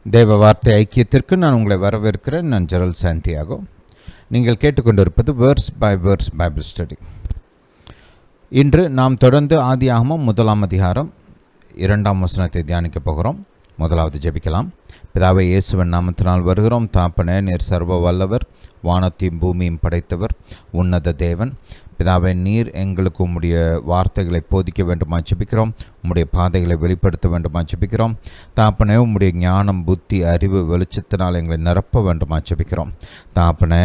தேவ வார்த்தை ஐக்கியத்திற்கு நான் உங்களை வரவேற்கிறேன். நான் ஜெரல் சாண்டியாகோ. நீங்கள் கேட்டுக்கொண்டிருப்பது verse by verse Bible study. இன்று நாம் தொடர்ந்து ஆதியாகமம் 1 அதிகாரம் 2 வசனத்தை தியானிக்கப் போகிறோம். முதலாவது ஜெபிக்கலாம். பிதாவே, இயேசுவின் நாமத்தினால் வருகிறோம். தாப்பனே, நீர் சர்வ வல்லவர், வானத்தையும் பூமியும் படைத்தவர், உன்னத தேவன். பிதாவே, நீர் எங்களுக்கு உம்முடைய வார்த்தைகளை போதிக்க வேண்டுமா ஜெபிக்கிறோம். உம்முடைய பாதைகளை வெளிப்படுத்த வேண்டுமா ஜெபிக்கிறோம். தாப்பனே, உம்முடைய ஞானம், புத்தி, அறிவு, வெளிச்சத்தினால் எங்களை நிரப்ப வேண்டுமா ஜெபிக்கிறோம். தாப்பனே,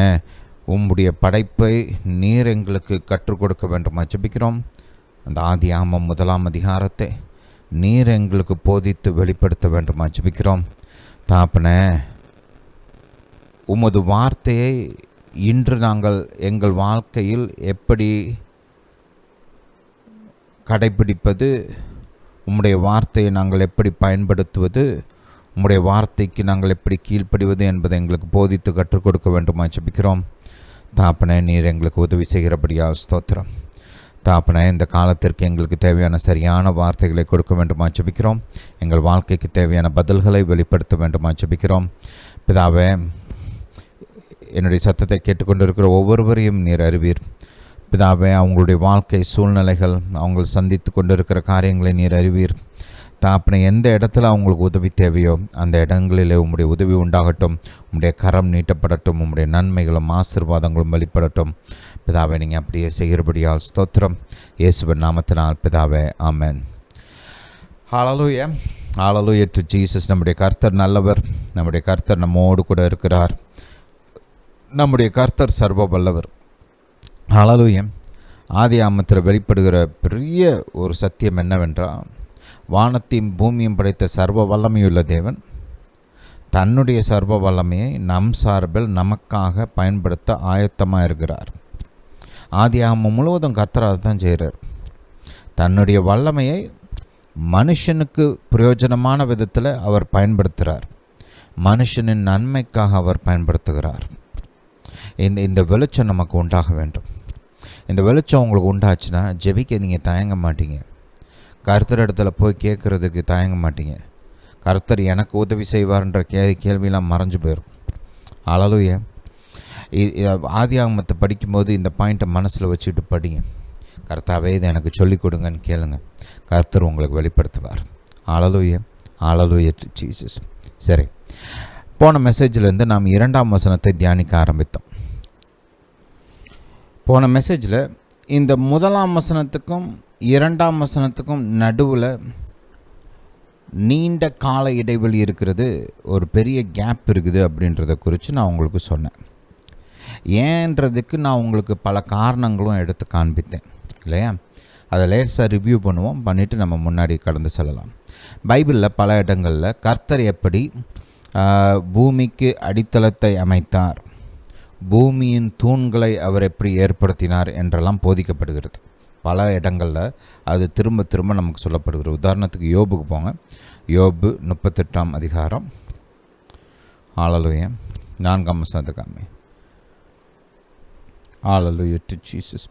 உம்முடைய படைப்பை நீர் எங்களுக்கு கற்றுக் கொடுக்க வேண்டுமா ஜெபிக்கிறோம். அந்த ஆதியாகமம் 1 அதிகாரத்தை நீர் எங்களுக்கு போதித்து வெளிப்படுத்த வேண்டுமா ஜெபிக்கிறோம். தாப்பனே, உமது வார்த்தையை இன்று நாங்கள் எங்கள் வாழ்க்கையில் எப்படி கடைபிடிப்பது, உம்முடைய வார்த்தையை நாங்கள் எப்படி பயன்படுத்துவது, உம்முடைய வார்த்தைக்கு நாங்கள் எப்படி கீழ்ப்படிவது என்பதை எங்களுக்கு போதித்து கற்றுக் கொடுக்க வேண்டுமா ஜெபிக்கிறோம். தாப்பனே, நீர் எங்களுக்கு உதவி செய்கிறபடியால் ஸ்தோத்திரம். தாப்பனே, இந்த காலத்திற்கு எங்களுக்கு தேவையான சரியான வார்த்தைகளை கொடுக்க வேண்டுமா ஜெபிக்கிறோம். எங்கள் வாழ்க்கைக்கு தேவையான பதில்களை வெளிப்படுத்த வேண்டுமா ஜெபிக்கிறோம். பிதாவே, என்னுடைய சத்தத்தை கேட்டுக்கொண்டிருக்கிற ஒவ்வொருவரையும் நீர் அறிவீர். பிதாவே, அவங்களுடைய வாழ்க்கை சூழ்நிலைகள், அவங்க சந்தித்து கொண்டிருக்கிற காரியங்களை நீர் அறிவீர். தாப்பனை, எந்த இடத்துல அவங்களுக்கு உதவி தேவையோ அந்த இடங்களிலே உம்முடைய உதவி உண்டாகட்டும். உம்முடைய கரம் நீட்டப்படட்டும். உம்முடைய நன்மைகளும் ஆசீர்வாதங்களும் வெளிப்படட்டும். பிதாவை, நீங்கள் அப்படியே செய்கிறபடியால் ஸ்தோத்திரம். இயேசுவின் நாமத்தினால் பிதாவே, ஆமென். ஹல்லேலூயா, ஹல்லேலூயா டு ஜீசஸ். நம்முடைய கர்த்தர் நல்லவர். நம்முடைய கர்த்தர் நம்மோடு கூட இருக்கிறார். நம்முடைய கர்த்தர் சர்வ வல்லவர். ஹல்லேலூயா. ஆதியாகமத்தில் வெளிப்படுகிற பெரிய ஒரு சத்தியம் என்னவென்றால், வானத்தையும் பூமியும் படைத்த சர்வ வல்லமையுள்ள தேவன் தன்னுடைய சர்வ வல்லமையை நம் சார்பில் நமக்காக பயன்படுத்த ஆயத்தமாக இருக்கிறார். ஆதியாகமம் முழுவதும் கர்த்தர் அதை தான் செய்கிறார். தன்னுடைய வல்லமையை மனுஷனுக்கு பிரயோஜனமான விதத்தில் அவர் பயன்படுத்துகிறார். மனுஷனின் நன்மைக்காக அவர் பயன்படுத்துகிறார். இந்த வெளிச்சம் நமக்கு உண்டாக வேண்டும். இந்த வெளிச்சம் உங்களுக்கு உண்டாச்சுன்னா ஜெபிக்க நீங்கள் தயங்க மாட்டீங்க. கர்த்தர் இடத்துல போய் கேட்குறதுக்கு தயங்க மாட்டீங்க. கர்த்தர் எனக்கு உதவி செய்வார்ன்ற கேள்வியெல்லாம் மறைஞ்சு போயிடும். ஹல்லேலூயா. ஆதியாகமத்தை படிக்கும்போது இந்த பாயிண்ட்டை மனசில் வச்சுட்டு படிங்க. கர்த்தாவே, இதை எனக்கு சொல்லிக் கொடுங்கன்னு கேளுங்க. கர்த்தர் உங்களுக்கு வெளிப்படுத்துவார். ஹல்லேலூயா, ஹல்லேலூயா டு ஜீசஸ். சரி, போன மெசேஜிலேருந்து நாம் 2 வசனத்தை தியானிக்க ஆரம்பித்தோம். போன மெசேஜில் இந்த 1 வசனத்துக்கும் 2 வசனத்துக்கும் நடுவில் நீண்ட கால இடைவெளி இருக்கிறது, ஒரு பெரிய கேப் இருக்குது அப்படின்றத குறித்து நான் உங்களுக்கு சொன்னேன். ஏன்றதுக்கு நான் உங்களுக்கு பல காரணங்களும் எடுத்து காண்பித்தேன் இல்லையா? அதை லேசாக ரிவ்யூ பண்ணுவோம், பண்ணிவிட்டு நம்ம முன்னாடி கடந்து செல்லலாம். பைபிளில் பல இடங்களில் கர்த்தர் எப்படி பூமிக்கு அடித்தளத்தை அமைத்தார், பூமியின் தூண்களை அவர் எப்படி ஏற்படுத்தினார் என்றெல்லாம் போதிக்கப்படுகிறது. பல இடங்களில் அது திரும்ப திரும்ப நமக்கு சொல்லப்படுகிறது. உதாரணத்துக்கு யோபுக்கு போங்க. யோபு 38 அதிகாரம். ஹல்லேலூயா. 4 வசனத்துக்காமே. Hallelujah to Jesus.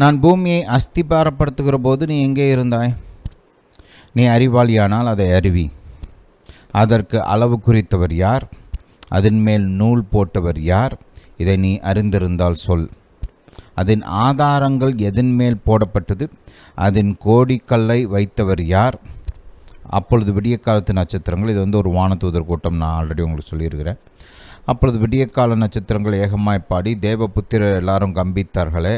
நான் பூமியை அஸ்திபாரப்படுத்துகிற போது நீ எங்கே இருந்தாய்? நீ அறிவாளியானால் அதை அறிவி. அதற்கு அளவு குறித்தவர் யார்? அதன் மேல் நூல் போட்டவர் யார்? இதை நீ அறிந்திருந்தால் சொல். அதன் ஆதாரங்கள் எதன் மேல் போடப்பட்டது? அதன் கோடிக்கல்லை வைத்தவர் யார்? அப்பொழுது விடிய காலத்து நட்சத்திரங்கள், இது ஒரு வானதூதர் கூட்டம், நான் ஆல்ரெடி உங்களுக்கு சொல்லியிருக்கிறேன். அப்பொழுது விடியற்கால நட்சத்திரங்கள் ஏகமாய் பாடி தேவபுத்திரர் எல்லாரும் கம்பீரித்தார்களே.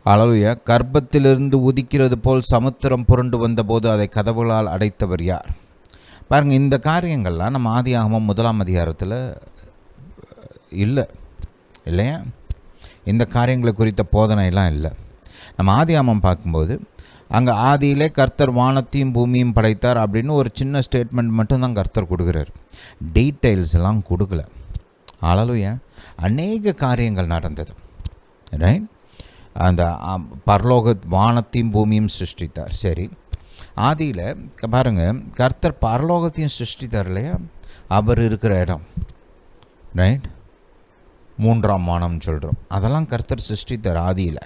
ஹல்லேலூயா. கர்ப்பத்திலிருந்து உதிக்கிறது போல் சமுத்திரம் புரண்டு வந்தபோது அதை கதவுகளால் அடைத்தவர் யார்? பாருங்கள், இந்த காரியங்கள்லாம் நம்ம ஆதியாகமம் 1 அதிகாரத்தில் இல்லை இல்லையா? இந்த காரியங்களை குறித்த போதனையெல்லாம் இல்லை. நம்ம ஆதியாகமம் பார்க்கும்போது அங்கே ஆதியிலே கர்த்தர் வானத்தையும் பூமியும் படைத்தார் அப்படின்னு ஒரு சின்ன ஸ்டேட்மெண்ட் மட்டும்தான் கர்த்தர் கொடுக்குறார். டீட்டெயில்ஸ் எல்லாம் கொடுக்கல. ஹல்லேலூயா. அநேக காரியங்கள் நடந்தது, ரைட்? அந்த பரலோக வானத்தையும் பூமியும் சிருஷ்டித்தார். சரி, ஆதியில் பாருங்கள், கர்த்தர் பரலோகத்தையும் சிருஷ்டித்தார் இல்லையா? அவர் இருக்கிற இடம், ரைட்? 3ஆம் வானம்னு சொல்கிறோம். அதெல்லாம் கர்த்தர் சிருஷ்டித்தார். ஆதியில்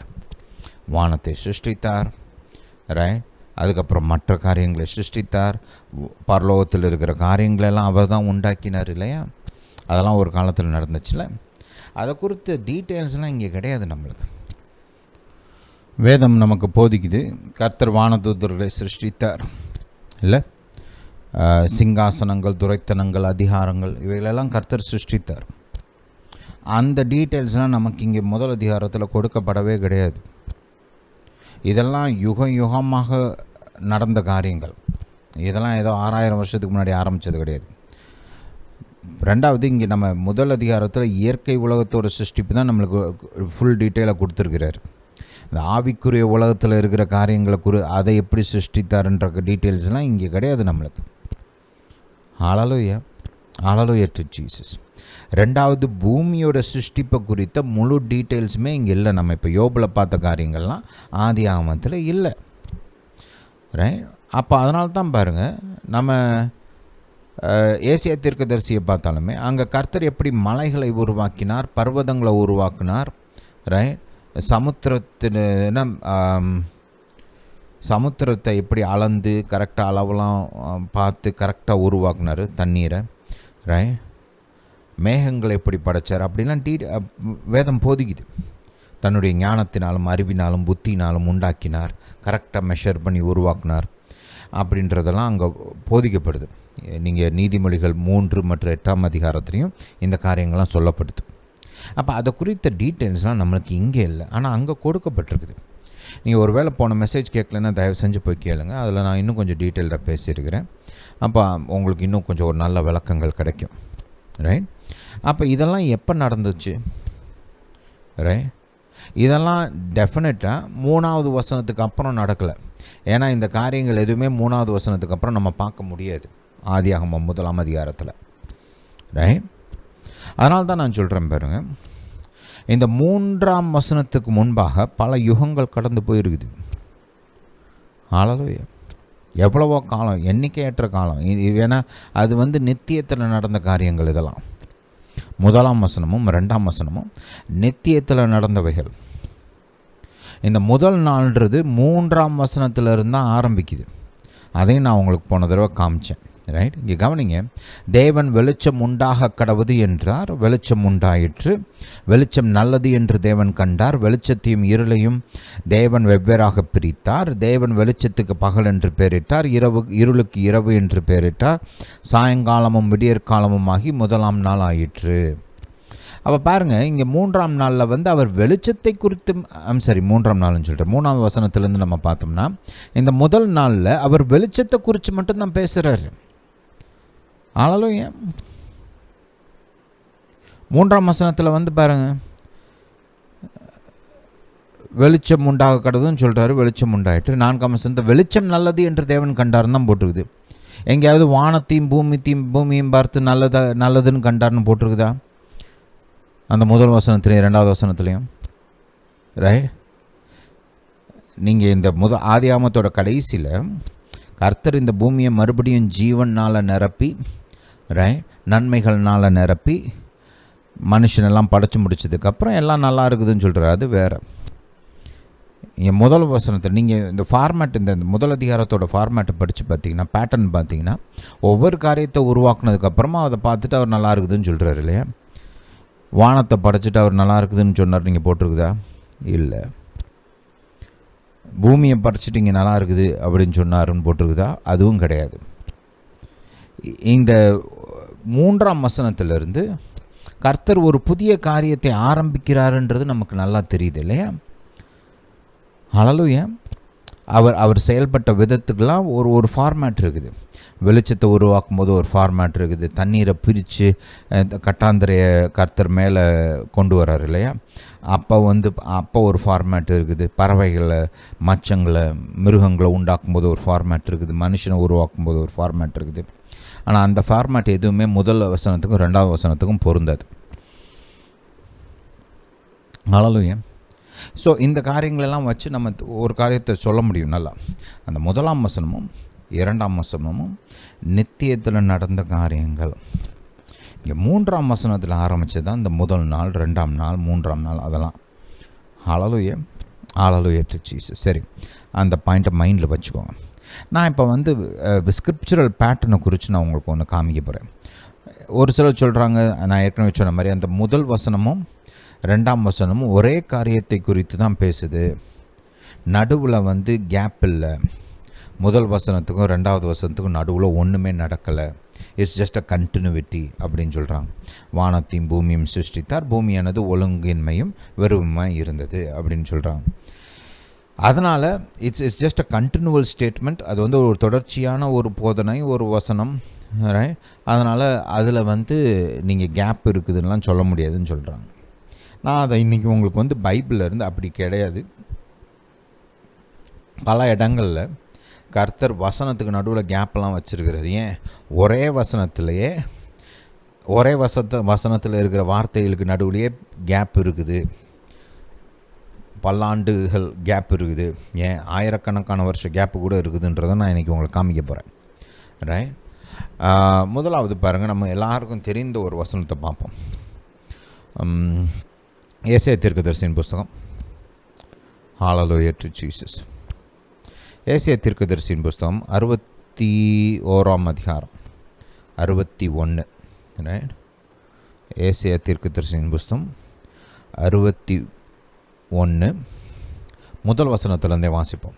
வானத்தை சிருஷ்டித்தார், ரைட்? அதுக்கப்புறம் மற்ற காரியங்களை சிருஷ்டித்தார். பரலோகத்தில் இருக்கிற காரியங்களெல்லாம் அவர் தான் உண்டாக்கினார் இல்லையா? அதெல்லாம் ஒரு காலத்தில் நடந்துச்சுல. அதை குறித்த டீட்டெயில்ஸ்லாம் இங்கே கிடையாது. நம்மளுக்கு வேதம் நமக்கு போதிக்குது. கர்த்தர் வானதூதர்களை சிருஷ்டித்தார் இல்லை? சிங்காசனங்கள், துரைத்தனங்கள், அதிகாரங்கள் இவைகளெல்லாம் கர்த்தர் சிருஷ்டித்தார். அந்த டீட்டெயில்ஸ்லாம் நமக்கு இங்கே முதல் அதிகாரத்தில் கொடுக்கப்படவே கிடையாது. இதெல்லாம் யுகமாக நடந்த காரியங்கள். இதெல்லாம் ஏதோ 6000 வருஷத்துக்கு முன்னாடி ஆரம்பித்தது கிடையாது. ரெண்டாவது, இங்கே நம்ம முதல் அதிகாரத்தில் இயற்கை உலகத்தோட சிருஷ்டிப்பு தான் நம்மளுக்கு ஃபுல் டீட்டெயிலாக கொடுத்துருக்கிறார். இந்த ஆவிக்குரிய உலகத்தில் இருக்கிற காரியங்களை அதை எப்படி சிருஷ்டித்தாருன்ற டீட்டெயில்ஸ்லாம் இங்கே கிடையாது நம்மளுக்கு. ஹல்லேலூயா டு ஜீசஸ். ரெண்டாவது, பூமியோட சிருஷ்டிப்பை குறித்த முழு டீட்டெயில்ஸுமே இங்கே இல்லை. நம்ம இப்போ யோபில் பார்த்த காரியங்கள்லாம் ஆதி ஆகமத்தில் இல்லை, ரைட்? அப்போ அதனால தான் பாருங்கள், நம்ம ஏசியா தீர்க்கதரிசியை பார்த்தாலுமே அங்கே கர்த்தர் எப்படி மலைகளை உருவாக்கினார், பர்வதங்களை உருவாக்கினார், ரைட்? சமுத்திரத்தை எப்படி அளந்து கரெக்டாக அளவெல்லாம் பார்த்து கரெக்டாக உருவாக்குனார் தண்ணீரை, ரைட்? மேகங்களை எப்படி படைத்தார் அப்படின்னா வேதம் போதிக்குது. தன்னுடைய ஞானத்தினாலும் அறிவினாலும் புத்தினாலும் உண்டாக்கினார், கரெக்டாக மெஷர் பண்ணி உருவாக்கினார் அப்படின்றதெல்லாம் அங்கே போதிக்கப்படுது. நீங்கள் நீதிமொழிகள் 3 மற்றும் 8ஆம் அதிகாரத்துலேயும் இந்த காரியங்கள்லாம் சொல்லப்படுது. அப்போ அதை குறித்த டீட்டெயில்ஸ்லாம் நம்மளுக்கு இங்கே இல்லை, ஆனால் அங்கே கொடுக்கப்பட்டிருக்குது. நீங்கள் ஒரு வேளை போன மெசேஜ் கேட்கலன்னா தயவு செஞ்சு போய் கேளுங்க. அதில் நான் இன்னும் கொஞ்சம் டீட்டெயில்டாக பேசியிருக்கிறேன். அப்போ உங்களுக்கு இன்னும் கொஞ்சம் ஒரு நல்ல விளக்கங்கள் கிடைக்கும், ரைட்? அப்போ இதெல்லாம் எப்போ நடந்துச்சு, ரைட்? இதெல்லாம் டெஃபினட்டாக 3வது வசனத்துக்கு அப்புறம் நடக்கலை. ஏன்னா இந்த காரியங்கள் எதுவுமே 3வது வசனத்துக்கு அப்புறம் நம்ம பார்க்க முடியாது ஆதியாகமம் 1ஆம் அதிகாரத்தில், ரைட்? அதனால தான் நான் சொல்கிறேன் பாருங்க, இந்த 3ஆம் வசனத்துக்கு முன்பாக பல யுகங்கள் கடந்து போயிருக்குது. ஹல்லேலூயா. எவ்வளவோ காலம், எண்ணிக்கையற்ற காலம். ஏன்னா அது நித்தியத்தில் நடந்த காரியங்கள். இதெல்லாம் 1ஆம் வசனமும் 2ஆம் வசனமும் நித்தியத்தில் நடந்தவைகள். இந்த முதல் நாள்ன்றது 3ஆம் வசனத்திலிருந்து தான் ஆரம்பிக்குது. அதையும் நான் உங்களுக்கு போன தடவை காமிச்சேன், ரைட்? இங்கே கவனிங்க. தேவன் வெளிச்சம் உண்டாக கடவுது என்றார், வெளிச்சம் உண்டாயிற்று. வெளிச்சம் நல்லது என்று தேவன் கண்டார். வெளிச்சத்தையும் இருளையும் தேவன் வெவ்வேறாக பிரித்தார். தேவன் வெளிச்சத்துக்கு பகல் என்று பெயரிட்டார், இருளுக்கு இரவு என்று பெயரிட்டார். சாயங்காலமும் விடியற்காலமும் ஆகி 1ஆம் நாள் ஆயிற்று. அப்போ பாருங்கள், இங்கே 3ஆம் நாளில் அவர் வெளிச்சத்தை குறித்து 3ஆம் நாள்னு சொல்கிறேன். 3ஆவது வசனத்துலேருந்து நம்ம பார்த்தோம்னா இந்த முதல் நாளில் அவர் வெளிச்சத்தை குறித்து மட்டும்தான் பேசுகிறாரு. ஹல்லேலூயா. 3ஆம் வசனத்தில் பாருங்கள், வெளிச்சம் உண்டாக கடவுதுன்னு சொல்கிறாரு, வெளிச்சம் உண்டாயிற்று. 4ஆம் வசனத்தை வெளிச்சம் நல்லது என்று தேவன் கண்டார்னு தான் போட்டிருக்குது. எங்கேயாவது வானத்தையும் பூமியையும் பார்த்து நல்லதுன்னு கண்டார்னு போட்டிருக்குதா? அந்த முதல் வசனத்துலேயும் 2வது வசனத்துலேயும், ரைட்? நீங்கள் இந்த ஆதியாகமத்தோட கடைசியில் கர்த்தர் இந்த பூமியை மறுபடியும் ஜீவனால் நிரப்பி, ரைட், நன்மைகள்னால் நிரப்பி மனுஷனெல்லாம் படைச்சு முடிச்சதுக்கப்புறம் எல்லாம் நல்லா இருக்குதுன்னு சொல்கிறார். அது வேறு. என் முதல் வசனத்தில் நீங்கள் இந்த ஃபார்மேட், இந்த முதல் அதிகாரத்தோட ஃபார்மேட்டை படித்து பார்த்தீங்கன்னா, பேட்டர்ன் பார்த்தீங்கன்னா, ஒவ்வொரு காரியத்தை உருவாக்குனதுக்கப்புறமா அதை பார்த்துட்டு அவர் நல்லா இருக்குதுன்னு சொல்கிறார் இல்லையா? வானத்தை படைச்சிட்டு அவர் நல்லா இருக்குதுன்னு சொன்னார், நீங்கள் போட்டிருக்குதா? இல்லை. பூமியை படைச்சிட்டு இங்கே நல்லா இருக்குது அப்படின்னு சொன்னாருன்னு போட்டிருக்குதா? அதுவும் கிடையாது. இந்த 3ஆம் வசனத்திலிருந்து கர்த்தர் ஒரு புதிய காரியத்தை ஆரம்பிக்கிறாருன்றது நமக்கு நல்லா தெரியுது இல்லையா? ஹல்லேலூயா. அவர் செயல்பட்ட விதத்துக்கெல்லாம் ஒரு ஃபார்மேட் இருக்குது. வெளிச்சத்தை உருவாக்கும் போது ஒரு ஃபார்மேட் இருக்குது. தண்ணீரை பிரித்து கட்டாந்தரையை கர்த்தர் மேலே கொண்டு வர்றார் இல்லையா? அப்போ ஒரு ஃபார்மேட் இருக்குது. பறவைகளை, மச்சங்களை, மிருகங்களை உண்டாக்கும் போது ஒரு ஃபார்மேட் இருக்குது. மனுஷனை உருவாக்கும் போது ஒரு ஃபார்மேட் இருக்குது. ஆனால் அந்த ஃபார்மேட் எதுவுமே முதல் வசனத்துக்கும் 2வது வசனத்துக்கும் பொருந்தாது. ஹல்லேலூயா. ஸோ இந்த காரியங்களெல்லாம் வச்சு நம்ம ஒரு காரியத்தை சொல்ல முடியும் நல்லா. அந்த 1ஆம் வசனமும் 2ஆம் வசனமும் நித்தியத்தில் நடந்த காரியங்கள். இங்கே 3ஆம் வசனத்தில் ஆரம்பித்தது தான் இந்த முதல் நாள், 2ஆம் நாள், 3ஆம் நாள், அதெல்லாம். ஹல்லேலூயா. Hallelujah to Jesus. சரி, அந்த பாயிண்ட்டை மைண்டில் வச்சுக்கோங்க. நான் இப்போ வந்து ஸ்கிரிப்சுரல் பேட்டர்னை குறித்து நான் உங்களுக்கு ஒன்று காமிக்க போகிறேன். ஒரு சிலர் சொல்கிறாங்க, நான் ஏற்கனவே சொன்ன மாதிரி அந்த முதல் வசனமும் 2ஆம் வசனமும் ஒரே காரியத்தை குறித்து தான் பேசுது, நடுவில் வந்து கேப் இல்லை, முதல் வசனத்துக்கும் 2வது வசனத்துக்கும் நடுவில் ஒன்றுமே நடக்கலை, இட்ஸ் ஜஸ்ட் அ கண்டினியூட்டி அப்படின்னு சொல்கிறாங்க. வானத்தையும் பூமியும் சிருஷ்டித்தார், பூமியானது ஒழுங்கின்மையும் வெறுமையும் இருந்தது அப்படின்னு சொல்கிறாங்க. அதனால் it's just a continual statement. அது வந்து ஒரு தொடர்ச்சியான ஒரு போதனை, ஒரு வசனம், ரைட்? அதனால் அதில் வந்து நீங்கள் கேப் இருக்குதுன்னெலாம் சொல்ல முடியாதுன்னு சொல்கிறாங்க. நான் அதை இன்றைக்கி உங்களுக்கு வந்து பைபிளில் இருந்து அப்படி கிடையாது. பல இடங்களில் கர்த்தர் வசனத்துக்கு நடுவில் கேப்பெல்லாம் வச்சுருக்கிறார். ஏன்? ஒரே வசனத்திலேயே ஒரே வசனத்தில் இருக்கிற வார்த்தைகளுக்கு நடுவுலையே கேப் இருக்குது, பல்லாண்டுகள் கேப் இருக்குது, ஏன் ஆயிரக்கணக்கான வருஷம் கேப்பு கூட இருக்குதுன்றதை நான் இன்றைக்கி உங்களுக்கு காமிக்க போகிறேன். ரைட்? முதலாவது பாருங்கள், நம்ம எல்லாருக்கும் தெரிந்த ஒரு வசனத்தை பார்ப்போம். ஏசாயா தீர்க்கதரிசியின் புஸ்தகம். ஹல்லேலூயா டு ஜீசஸ். ஏசாயா தீர்க்கதரிசியின் புஸ்தகம் 61ஆம் அதிகாரம் 61. ரைட்? ஏசாயா தீர்க்கதரிசியின் புஸ்தகம் 61 முதல் வசனத்திலேருந்தே வாசிப்போம்.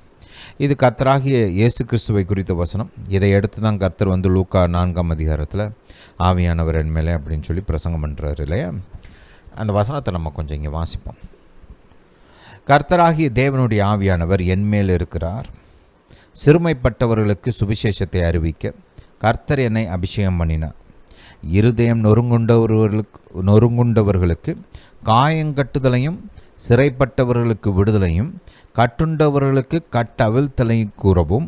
இது கர்த்தராகிய இயேசு கிறிஸ்துவை குறித்த வசனம். இதை எடுத்து தான் கர்த்தர் வந்து லூக்கா 4ஆம் அதிகாரத்தில் ஆவியானவர் என் மேலே அப்படின்னு சொல்லி பிரசங்கம் பண்ணுறாரு இல்லையா? அந்த வசனத்தை நம்ம கொஞ்சம் இங்கே வாசிப்போம். கர்த்தராகிய தேவனுடைய ஆவியானவர் என் மேல் இருக்கிறார், சிறுமைப்பட்டவர்களுக்கு சுவிசேஷத்தை அறிவிக்க கர்த்தர் என்னை அபிஷேகம் பண்ணினார். இருதயம் நொறுங்குண்டவர்களுக்கு காயங்கட்டுதலையும், சிறைப்பட்டவர்களுக்கு விடுதலையும், கட்டுண்டவர்களுக்கு கட்டவிழ்த்தலையும் கூறவும்,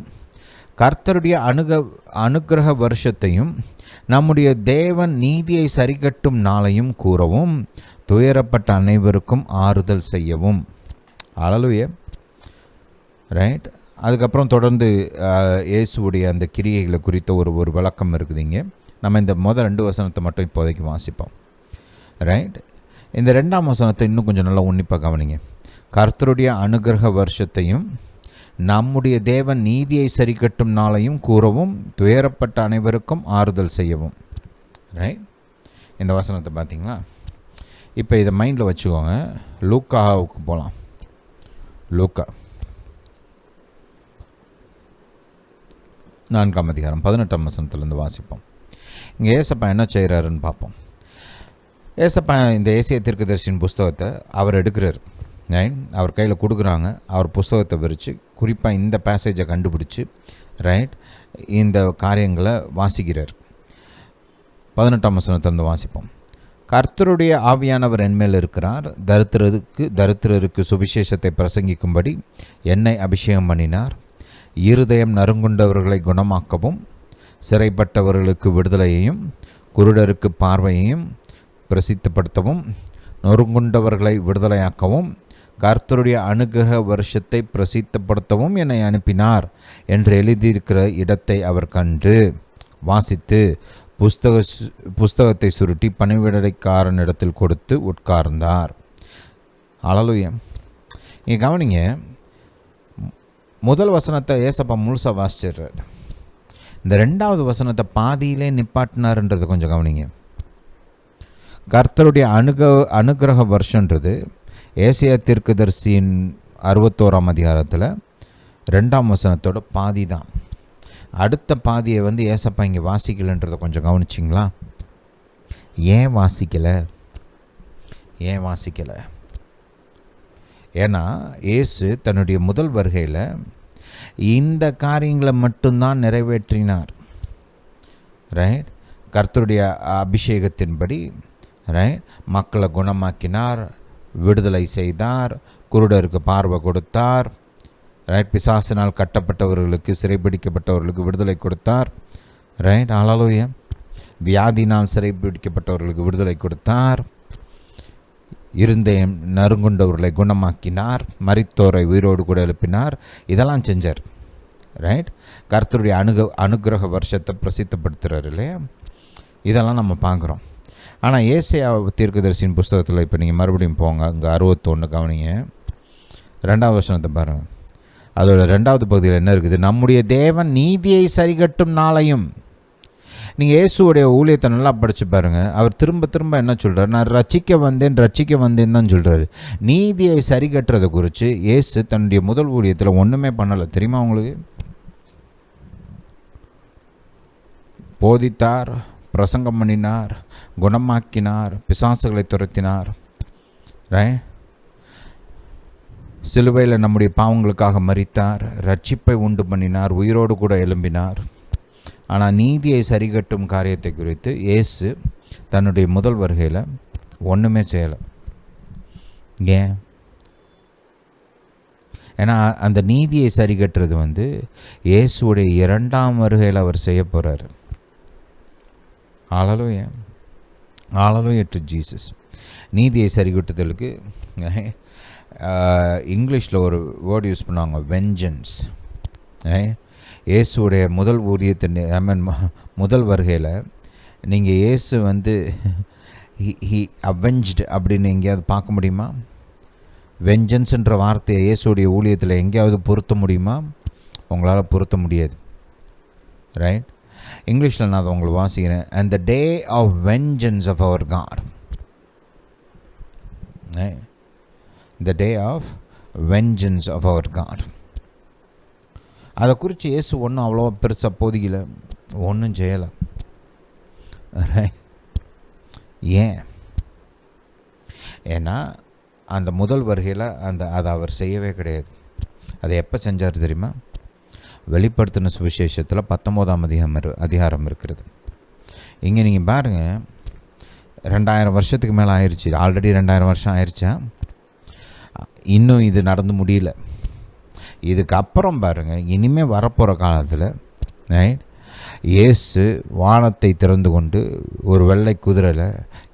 கர்த்தருடைய அனுக்கிரக வருஷத்தையும் நம்முடைய தேவன் நீதியை சரிகட்டும் நாளையும் கூறவும், துயரப்பட்ட அனைவருக்கும் ஆறுதல் செய்யவும். ஹல்லேலூயா. ரைட்? அதுக்கப்புறம் தொடர்ந்து இயேசுவுடைய அந்த கிரியைகளை குறித்த ஒரு விளக்கம் இருக்குதுங்க. நம்ம இந்த முதல் 2 வசனத்தை மட்டும் இப்போதைக்கு வாசிப்போம். ரைட்? இந்த 2ஆம் வசனத்தை இன்னும் கொஞ்சம் நல்லா உன்னிப்பாக கவனிங்க. கர்த்தருடைய அனுக்கிரக வருஷத்தையும் நம்முடைய தேவன் நீதியை சரிக்கட்டும் நாளையும் கூறவும், துயரப்பட்ட அனைவருக்கும் ஆறுதல் செய்யவும். ரைட்? இந்த வசனத்தை பார்த்தீங்களா? இப்போ இதை மைண்டில் வச்சுக்கோங்க. லூக்காவுக்கு போகலாம். லூக்கா 4ஆம் அதிகாரம் 18ஆம் வசனத்துலேருந்து வாசிப்போம். இங்கே ஏசப்பா என்ன செய்கிறாருன்னு பார்ப்போம். ஏசப்பா இந்த ஏசாயா தீர்க்கதரிசியின் புஸ்தகத்தை அவர் எடுக்கிறார். அவர் கையில் கொடுக்குறாங்க. அவர் புஸ்தகத்தை விரித்து குறிப்பாக இந்த பேசேஜை கண்டுபிடிச்சி ரைட் இந்த காரியங்களை வாசிக்கிறார். 18ஆம் வசனத்திலிருந்து வாசிப்போம். கர்த்தருடைய ஆவியானவர் என்மேல் இருக்கிறார், தரித்திரருக்கு சுவிசேஷத்தை பிரசங்கிக்கும்படி என்னை அபிஷேகம் பண்ணினார். இருதயம் நறுங்குண்டவர்களை குணமாக்கவும், சிறைப்பட்டவர்களுக்கு விடுதலையையும், குருடருக்கு பார்வையையும் பிரசித்தப்படுத்தவும், நொறுங்குண்டவர்களை விடுதலையாக்கவும், கர்த்தருடைய அனுக்கிரக வருஷத்தை பிரசித்தப்படுத்தவும் என்னை அனுப்பினார் என்று எழுதியிருக்கிற இடத்தை அவர் கண்டு வாசித்து புஸ்தகத்தை சுருட்டி பணிவிடைக்காரனிடத்தில் கொடுத்து உட்கார்ந்தார். ஹல்லேலூயா. இங்கே கவனிங்க, முதல் வசனத்தை ஏசப்பா முழுசாக வாசிச்சிடுறார். இந்த 2வது வசனத்தை பாதியிலே நிப்பாட்டினார்ன்றது கொஞ்சம் கவனிங்க. கர்த்தருடைய அனுக்கிரக வருஷன்றது ஏசாயா தீர்க்கதரிசியின் 61ஆம் அதிகாரத்தில் 2ஆம் வசனத்தோட பாதி தான். அடுத்த பாதியை வந்து ஏசப்பா இங்கே வாசிக்கலைன்றதை கொஞ்சம் கவனிச்சிங்களா? ஏன் வாசிக்கலை? ஏன்னா இயேசு தன்னுடைய முதல் வருகையில் இந்த காரியங்களை மட்டும்தான் நிறைவேற்றினார். ரைட்? கர்த்தருடைய அபிஷேகத்தின்படி ரைட் மக்களை குணமாக்கினார், விடுதலை செய்தார், குருடருக்கு பார்வை கொடுத்தார், ரைட் பிசாசினால் கட்டப்பட்டவர்களுக்கு, சிறைப்பிடிக்கப்பட்டவர்களுக்கு விடுதலை கொடுத்தார். ரைட்? ஹல்லேலூயா. வியாதினால் சிறைப்பிடிக்கப்பட்டவர்களுக்கு விடுதலை கொடுத்தார், இருதயம் நறுங்குண்டவர்களை குணமாக்கினார், மரித்தோரை உயிரோடு கூட எழுப்பினார். இதெல்லாம் செஞ்சார். ரைட்? கர்த்தருடைய அனுக்கிரக வருஷத்தை பிரசித்தப்படுத்துகிறார் இல்லையா? இதெல்லாம் நம்ம பார்க்குறோம். ஆனால் ஏசாயா தீர்க்கதரிசியின் புஸ்தகத்தில் இப்போ நீங்கள் மறுபடியும் போங்க, அங்கே 61 கவனிங்க, 2ஆவது வசனத்தை பாருங்கள். அதோட 2வது பகுதியில் என்ன இருக்குது? நம்முடைய தேவன் நீதியை சரிகட்டும் நாளையும். நீங்கள் இயேசுடைய ஊழியத்தை நல்லா படித்து பாருங்கள். அவர் திரும்ப திரும்ப என்ன சொல்கிறார்? நான் ரட்சிக்க வந்தேன் தான் சொல்கிறாரு. நீதியை சரிகட்டுறதை குறித்து இயேசு தன்னுடைய முதல் ஊழியத்தில் ஒன்றுமே பண்ணலை. தெரியுமா உங்களுக்கு? போதித்தார், பிரசங்கம் பண்ணினார், குணமாக்கினார், பிசாசுகளை துரத்தினார். ரைட்? சிலுவையில் நம்முடைய பாவங்களுக்காக மரித்தார், ரட்சிப்பை உண்டு பண்ணினார், உயிரோடு கூட எழும்பினார். ஆனால் நீதியை சரிகட்டும் காரியத்தை குறித்து இயேசு தன்னுடைய முதல் வருகையில் ஒன்றுமே செய்யலை. ஏன்? ஏன்னா அந்த நீதியை சரிகட்டுறது இயேசுடைய 2ஆம் வருகையில் அவர் செய்ய போகிறார். ஹல்லேலூயா டு ஜீசஸ். நீதியை சரிகட்டுதலுக்கு இங்கிலீஷில் ஒரு வேர்டு யூஸ் பண்ணுவாங்க, வெஞ்சன்ஸ். இயேசுடைய முதல் ஊழியத்தின் முதல் வருகையில் நீங்கள் இயேசு ஹி அவெஞ்ச்டு அப்படின்னு எங்கேயாவது பார்க்க முடியுமா? வெஞ்சன்ஸ்ன்ற வார்த்தையை இயேசுடைய ஊழியத்தில் எங்கேயாவது பொருத்த முடியுமா? உங்களால் பொருத்த முடியாது. ரைட்? இங்கிலீஷில் நான் அதை உங்களுக்கு வாசிக்கிறேன். And the day of vengeance of our God. The day of vengeance of our God. அதை குறித்து இயேசு ஒன்றும் அவ்வளோவா பெருசாக போதிக்கலை, ஒன்றும் செய்யலை. ஏன்னா அந்த முதல் வருகையில் அதை அவர் செய்யவே கிடையாது. அதை எப்போ செஞ்சார் தெரியுமா? வெளிப்படுத்தின சுவிசேஷத்தில் 19ஆம் அதிகாரம் இருக்கிறது. இங்கே நீங்கள் பாருங்கள், 2000 வருஷத்துக்கு மேலே ஆயிடுச்சு. ஆல்ரெடி 2000 வருஷம் ஆயிடுச்சா? இன்னும் இது நடந்து முடியல. இதுக்கப்புறம் பாருங்கள், இனிமேல் வரப்போகிற காலத்தில் இயேசு வானத்தை திறந்து கொண்டு ஒரு வெள்ளை குதிரையில்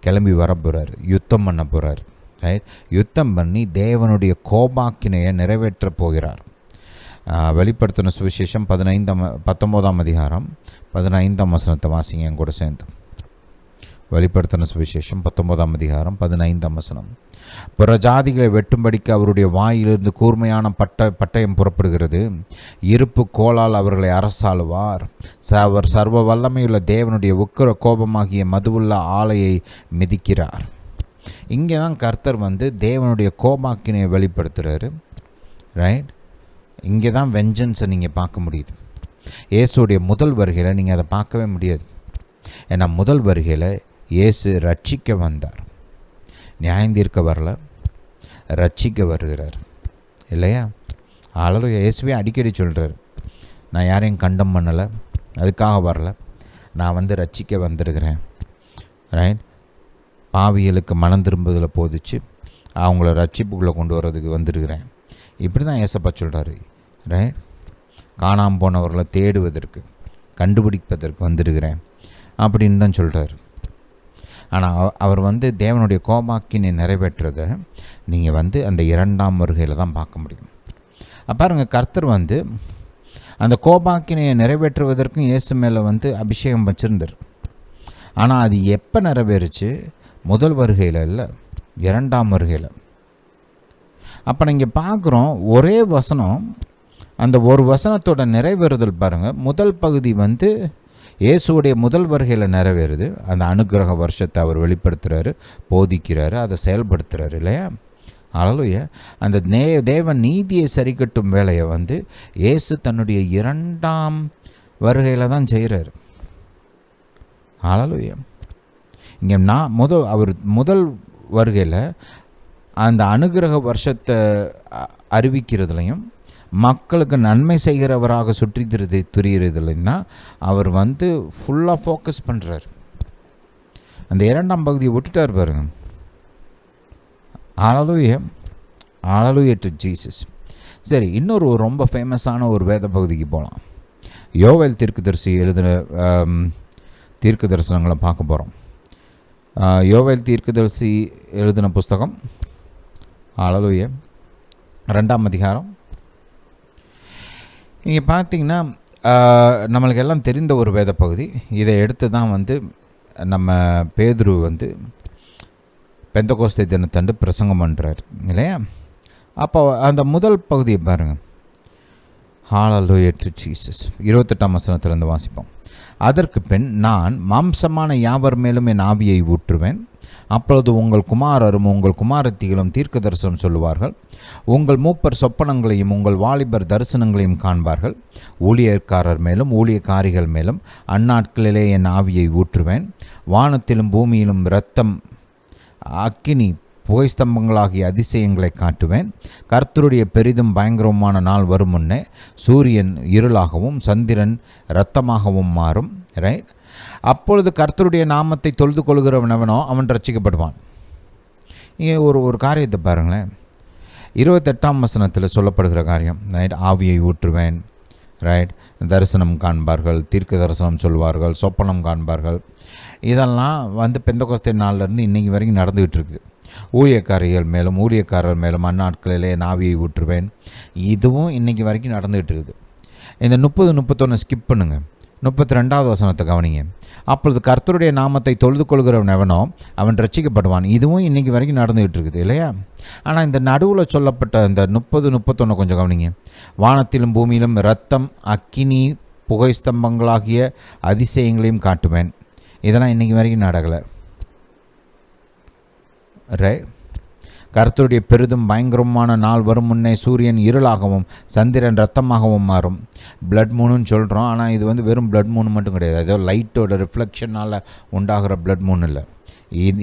கிளம்பி வரப்போகிறார், யுத்தம் பண்ண போகிறார். ரைட்? யுத்தம் பண்ணி தேவனுடைய கோபாக்கினையை நிறைவேற்ற போகிறார். வெளிப்படுத்தின சுவிசேஷம் 19ஆம் அதிகாரம் 15ஆம் வசனத்தை வாசிங்க என் கூட சேர்ந்து. வெளிப்படுத்தின சுவிசேஷம் 19ஆம் அதிகாரம் 15ஆம் வசனம். புறஜாதிகளை வெட்டும்படிக்கு அவருடைய வாயிலிருந்து கூர்மையான பட்டயம் புறப்படுகிறது. இருப்பு கோலால் அவர்களை அரசாளுவார். அவர் சர்வ வல்லமையுள்ள தேவனுடைய உக்கிர கோபமாகிய மதுவுள்ள ஆலையை மிதிக்கிறார். இங்கே தான் கர்த்தர் தேவனுடைய கோபாக்கினையை வெளிப்படுத்துகிறாரு. ரைட்? இங்கே தான் வெஞ்சன்ஸை நீங்கள் பார்க்க முடியுது. இயேசுடைய முதல் வருகையில் நீங்கள் அதை பார்க்கவே முடியாது. ஏன்னா முதல் வருகையில் இயேசு ரட்சிக்க வந்தார், நியாயந்தீர்க்க வரல, ரட்சிக்க வருகிறார். இல்லையா? ஹல்லேலூயா. இயேசுவே அடிக்கடி சொல்கிறார், நான் யாரையும் கண்டம் பண்ணலை, அதுக்காக வரல, நான் ரட்சிக்க வந்திருக்கிறேன். ரைட்? பாவிகளுக்கு மனம் திரும்புதலை போதிச்சு அவங்கள ரட்சிப்புக்குள்ளே கொண்டு வர்றதுக்கு வந்திருக்கிறேன். இப்படி தான் ஏசப்பா சொல்கிறாரு. ரைட்? காணாமல் போனவர்களை தேடுவதற்கு, கண்டுபிடிப்பதற்கு வந்திருக்கிறேன் அப்படின்னு தான் சொல்கிறார். ஆனால் அவர் தேவனுடைய கோபாக்கினை நிறைவேற்றுறதை நீங்கள் அந்த 2ஆம் வருகையில் தான் பார்க்க முடியும். பாருங்கள், கர்த்தர் அந்த கோபாக்கினையை நிறைவேற்றுவதற்கும் இயேசு மேலே அபிஷேகம் வச்சுருந்தார். ஆனால் அது எப்போ நிறைவேறுச்சு? முதல் வருகையில் இல்லை, 2ஆம் வருகையில். அப்போ நீங்கள் பார்க்குறோம், ஒரே வசனம், அந்த ஒரு வசனத்தோட நிறைவேறுதல் பாருங்கள். முதல் பகுதி இயேசுடைய முதல் வருகையில் நிறைவேறுது. அந்த அனுக்கிரக வருஷத்தை அவர் வெளிப்படுத்துகிறாரு, போதிக்கிறாரு, அதை செயல்படுத்துகிறாரு. இல்லையா? ஹல்லேலூயா. அந்த தேவன் நீதியை சரிக்கட்டும் வேலையை இயேசு தன்னுடைய 2ஆம் வருகையில் தான் செய்கிறார். ஹல்லேலூயா. இங்கே அவர் முதல் வருகையில் அந்த அனுக்கிரக வருஷத்தை அறிவிக்கிறதுலையும் மக்களுக்கு நன்மை செய்கிறவராக சுற்றி துரிகிறதுலையும் தான் அவர் ஃபுல்லாக ஃபோக்கஸ் பண்ணுறார். அந்த 2ஆம் பகுதியை விட்டுட்டார் பாருங்க. ஹல்லேலூயா. Hallelujah to Jesus. சரி, இன்னொரு ரொம்ப ஃபேமஸான ஒரு வேத பகுதிக்கு போகலாம். யோவேல் தீர்க்கதரிசி எழுதின தீர்க்க தரிசனங்களை பார்க்க போகிறோம். யோவேல் தீர்க்கதரிசி எழுதின புஸ்தகம், ஹல்லேலூயா, 2ஆம் அதிகாரம். இங்கே பார்த்தீங்கன்னா நம்மளுக்கு எல்லாம் தெரிந்த ஒரு வேத பகுதி. இதை எடுத்து தான் நம்ம பேதுரு பெந்தகோஸ்தே தினத்தண்டு பிரசங்கம் பண்ணுறார். இல்லையா? அப்போ அந்த முதல் பகுதியை பாருங்கள். ஹல்லேலூயா டு ஜீசஸ். 28ஆம் வசனத்திலிருந்து வாசிப்போம். அதற்கு பின் நான் மாம்சமான யாவர் மேலும் என் ஆவியை ஊற்றுவேன். அப்பொழுது உங்கள் குமாரரும் உங்கள் குமாரத்திகளும் தீர்க்க தரிசனம் சொல்லுவார்கள். உங்கள் மூப்பர் சொப்பனங்களையும் உங்கள் வாலிபர் தரிசனங்களையும் காண்பார்கள். ஊழியக்காரர் மேலும் ஊழியக்காரிகள் மேலும் அந்நாட்களிலே என் ஆவியை ஊற்றுவேன். வானத்திலும் பூமியிலும் இரத்தம், அக்கினி, புகைஸ்தம்பங்களாகிய அதிசயங்களை காட்டுவேன். கர்த்தருடைய பெரிதும் பயங்கரமான நாள் வரும் முன்னே சூரியன் இருளாகவும் சந்திரன் இரத்தமாகவும் மாறும். ரைட். அப்பொழுது கர்த்தருடைய நாமத்தை தொழுது கொள்கிறவனவனோ அவன் ரட்சிக்கப்படுவான். இங்கே ஒரு காரியத்தை பாருங்களேன். 28ஆம் வசனத்தில் சொல்லப்படுகிற காரியம், ரைட், ஆவியை ஊற்றுவேன், ரைட், தரிசனம் காண்பார்கள், தீர்க்க தரிசனம் சொல்வார்கள், சொப்பனம் காண்பார்கள். இதெல்லாம் பெந்தகோஸ்தே நாள்லேருந்து இன்றைக்கி வரைக்கும் நடந்துகிட்டு இருக்குது. ஊழியக்காரர்கள் மேலும் ஊழியக்காரர் மேலும் அந்நாட்களிலே என் ஆவியை ஊற்றுவேன். இதுவும் இன்றைக்கி வரைக்கும் நடந்துகிட்டு இருக்குது. இந்த 30-31 ஸ்கிப் பண்ணுங்க. 32வது வசனத்தை கவனிங்க. அப்பொழுது கர்த்தருடைய நாமத்தை தொழுது கொள்கிறவன் எவனோ அவன் ரட்சிக்கப்படுவான். இதுவும் இன்றைக்கி வரைக்கும் நடந்துகிட்டு இருக்குது இல்லையா? ஆனால் இந்த நடுவில் சொல்லப்பட்ட இந்த 30-31 கொஞ்சம் கவனிங்க. வானத்திலும் பூமியிலும் இரத்தம், அக்கினி, புகைஸ்தம்பங்களாகிய அதிசயங்களையும் காட்டுவேன். இதெல்லாம் இன்றைக்கி வரைக்கும் நடக்கலை. ரைட். கர்த்தருடைய பெரிதும் பயங்கரமான நாள் வரும் முன்னே சூரியன் இருளாகவும் சந்திரன் ரத்தமாகவும் மாறும். பிளட் மூணுன்னு சொல்கிறோம், ஆனால் இது வெறும் பிளட் மூணு மட்டும் கிடையாது. ஏதோ லைட்டோட ரிஃப்ளெக்ஷனால் உண்டாகிற பிளட் மூணு இல்லை.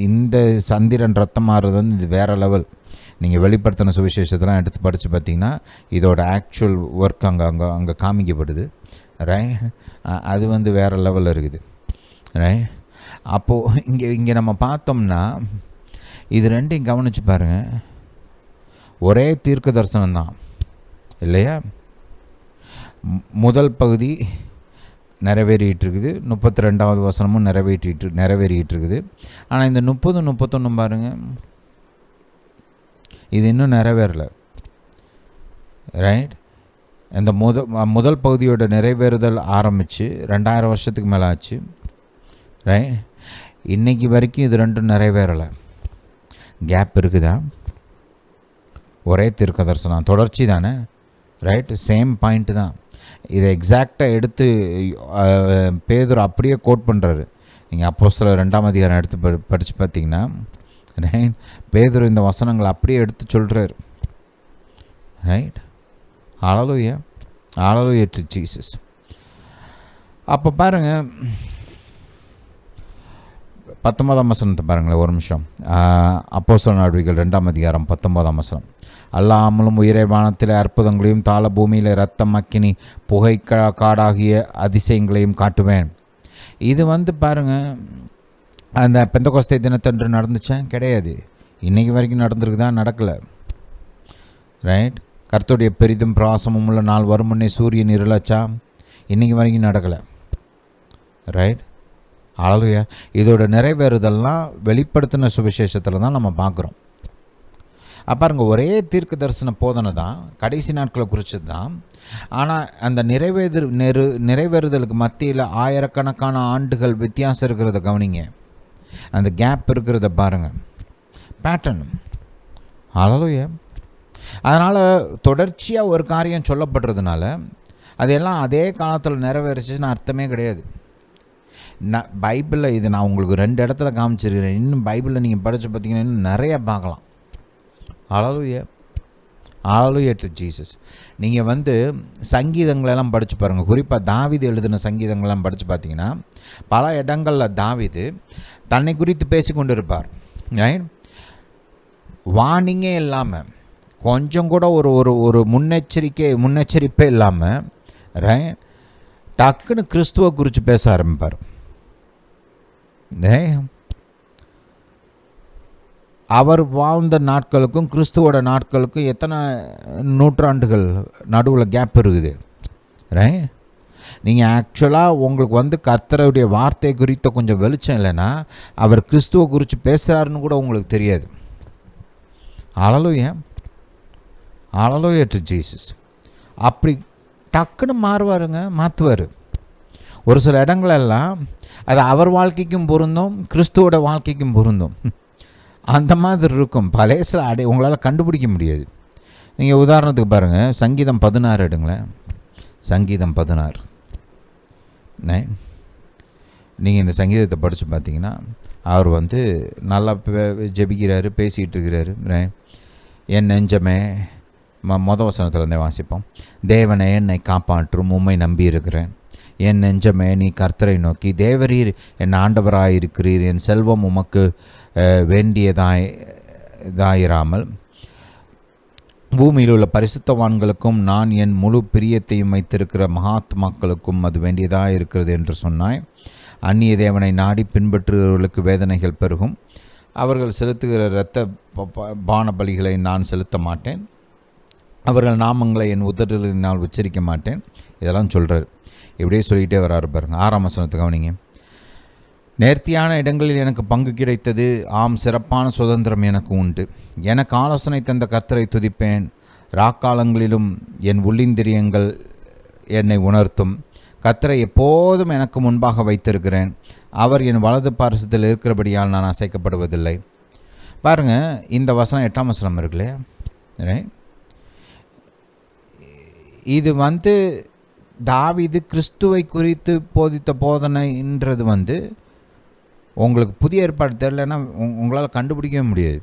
இந்த சந்திரன் ரத்தம் மாறுறது இது வேறு லெவல். நீங்கள் வெளிப்படுத்தின சுவிசேஷத்தெல்லாம் எடுத்து படித்து பார்த்தீங்கன்னா இதோட ஆக்சுவல் ஒர்க் அங்கே காமிக்கப்படுது. ரைட். அது வேறு லெவலில் இருக்குது. ரைட். அப்போது இங்கே நம்ம பார்த்தோம்னா இது ரெண்டையும் கவனித்து பாருங்கள். ஒரே தீர்க்க தரிசனம் தான் இல்லையா? முதல் பகுதி நிறைவேறிட்டு இருக்குது, 32வது வசனமும் நிறைவேறிட்டு இருக்குது. ஆனால் இந்த 30-31 பாருங்கள், இது இன்னும் நிறைவேறலை. ரைட். இந்த முதல் பகுதியோட நிறைவேறுதல் ஆரம்பித்து 2000 வருஷத்துக்கு மேலே ஆச்சு. ரைட். இன்றைக்கி வரைக்கும் இது ரெண்டும் நிறைவேறலை. கேப் இருக்குதா? ஒரே தீர்க்க தரிசனம், தொடர்ச்சி தானே. ரைட். சேம் பாயிண்ட்டு தான். இதை எக்ஸாக்டாக எடுத்து பேதுரு அப்படியே கோட் பண்ணுறாரு. நீங்கள் அப்போஸ்தலர் 2ஆம் அதிகாரம் எடுத்து படித்து பார்த்தீங்கன்னா ரைட், பேதுரு இந்த வசனங்களை அப்படியே எடுத்து சொல்கிறார். Right. Hallelujah, hallelujah to Jesus. அப்போ பாருங்கள் 19ஆம் வசனத்தை பாருங்களேன் ஒரு நிமிஷம். அப்போஸ்தலர் நடவடிக்கைகள் 2ஆம் அதிகாரம் 19ஆம் வசனம். அல்லாமலும் உயரே வானத்தில் அற்புதங்களையும் தாழ பூமியில் இரத்தம், அக்கினி, புகை காடாகிய அதிசயங்களையும் காட்டுவேன். இது பாருங்கள், அந்த பெந்தகோஸ்தே தினத்தன்று நடந்துச்சேன் கிடையாது. இன்றைக்கி வரைக்கும் நடந்திருக்குதா? நடக்கலை. ரைட். கர்த்தருடைய பெரிதும் பிரகாசமும் உள்ள நாள் வரும் முன்னே சூரியன் இருளாச்சா? இன்றைக்கி வரைக்கும் நடக்கலை. ரைட். ஹல்லேலூயா. இதோட நிறைவேறுதல்லாம் வெளிப்படுத்தின சுவிசேஷத்தில் தான் நம்ம பார்க்குறோம். பாருங்க, ஒரே தீர்க்க தரிசன போதனை தான், கடைசி நாட்களை குறித்தது தான். ஆனால் அந்த நிறைவேறுதலுக்கு மத்தியில் ஆயிரக்கணக்கான ஆண்டுகள் வித்தியாசம் இருக்கிறத கவனிங்க. அந்த கேப் இருக்கிறத பாருங்கள், பேட்டர்ன். ஹல்லேலூயா. அதனால் தொடர்ச்சியாக ஒரு காரியம் சொல்லப்படுறதுனால அதெல்லாம் அதே காலத்தில் நிறைவேறிச்சுன்னு அர்த்தமே கிடையாது. பைபிளில் இது நான் உங்களுக்கு 2 இடத்துல காமிச்சிருக்கிறேன். இன்னும் பைபிளில் நீங்கள் படித்து பார்த்தீங்கன்னா இன்னும் நிறையா பார்க்கலாம். Hallelujah, hallelujah to Jesus. நீங்கள் சங்கீதங்களெல்லாம் படித்து பாருங்கள். குறிப்பாக தாவீது எழுதின சங்கீதங்களெல்லாம் படித்து பார்த்தீங்கன்னா பல இடங்களில் தாவீது தன்னை குறித்து பேசி கொண்டு இருப்பார். ரைட். வார்னிங்கே இல்லாமல், கொஞ்சம் கூட ஒரு முன்னெச்சரிப்பே இல்லாமல், ரைட், டக்குன்னு கிறிஸ்துவை குறித்து பேச ஆரம்பிப்பார். அவர் வாழ்ந்த நாட்களுக்கும் கிறிஸ்துவோட நாட்களுக்கும் எத்தனை நூற்றாண்டுகள் நடுவில் கேப் இருக்குது. ரைட். நீங்கள் ஆக்சுவலாக உங்களுக்கு கர்த்தருடைய வார்த்தை குறித்த கொஞ்சம் வெளிச்சம் இல்லைன்னா அவர் கிறிஸ்துவை குறித்து பேசுகிறாருன்னு கூட உங்களுக்கு தெரியாது. ஹல்லேலூயா, ஹல்லேலூயா டு ஜீசஸ். அப்படி டக்குன்னு மாற்றுவார். ஒரு சில இடங்களெல்லாம் அது அவர் வாழ்க்கைக்கும் பொருந்தும், கிறிஸ்துவோட வாழ்க்கைக்கும் பொருந்தும். அந்த மாதிரி இருக்கும். பழைய உங்களால் கண்டுபிடிக்க முடியாது. நீங்கள் உதாரணத்துக்கு பாருங்கள், சங்கீதம் 16 எடுங்களேன். சங்கீதம் 16. நீங்கள் இந்த சங்கீதத்தை படித்து பார்த்தீங்கன்னா அவர் வந்து நல்லா ஜெபிக்கிறாரு, பேசிகிட்டு இருக்கிறாரு. என் நெஞ்சமே, மொதல் வசனத்தில் இருந்தே வாசிப்போம். தேவனை என்னை காப்பாற்றும், உம்மை நம்பி இருக்கிறேன். என் நெஞ்சமே, நீ கர்த்தரை நோக்கி தேவரீர் என் ஆண்டவராயிருக்கிறீர். என் செல்வம் உமக்கு வேண்டியதாயிராமல் பூமியில் உள்ள பரிசுத்தவான்களுக்கும் நான் என் முழு பிரியத்தையும் வைத்திருக்கிற மகாத்மாக்களுக்கும் அது வேண்டியதாக இருக்கிறது என்று சொன்னாய். அந்நிய தேவனை நாடி பின்பற்றுகிறவர்களுக்கு வேதனைகள் பெருகும். அவர்கள் செலுத்துகிற இரத்த பான பலிகளை நான் செலுத்த மாட்டேன். அவர்கள் நாமங்களை என் உதடுகளினால் உச்சரிக்க மாட்டேன். இதெல்லாம் சொல்கிறார். இப்படியே சொல்லிகிட்டே வராரு பாருங்க. 6ஆம் வசனத்தை கவனிங்க. நேர்த்தியான இடங்களில் எனக்கு பங்கு கிடைத்தது. ஆம், சிறப்பான சுதந்திரம் எனக்கு உண்டு. எனக்கு ஆலோசனை தந்த கர்த்தரை துதிப்பேன். ராக்காலங்களிலும் என் உள்ளிந்திரியங்கள் என்னை உணர்த்தும். கர்த்தரை எப்போதும் எனக்கு முன்பாக வைத்திருக்கிறேன். அவர் என் வலது பார்சத்தில் இருக்கிறபடியால் நான் அசைக்கப்படுவதில்லை. பாருங்கள், இந்த வசனம் 8ஆம் வசனம் இருக்கு இல்லையா? ரைட். இது வந்து தாவீது கிறிஸ்துவை குறித்து போதித்த போதனைன்றது வந்து உங்களுக்கு புதிய ஏற்பாடு தெரியலன்னா உங்களால் கண்டுபிடிக்கவே முடியாது.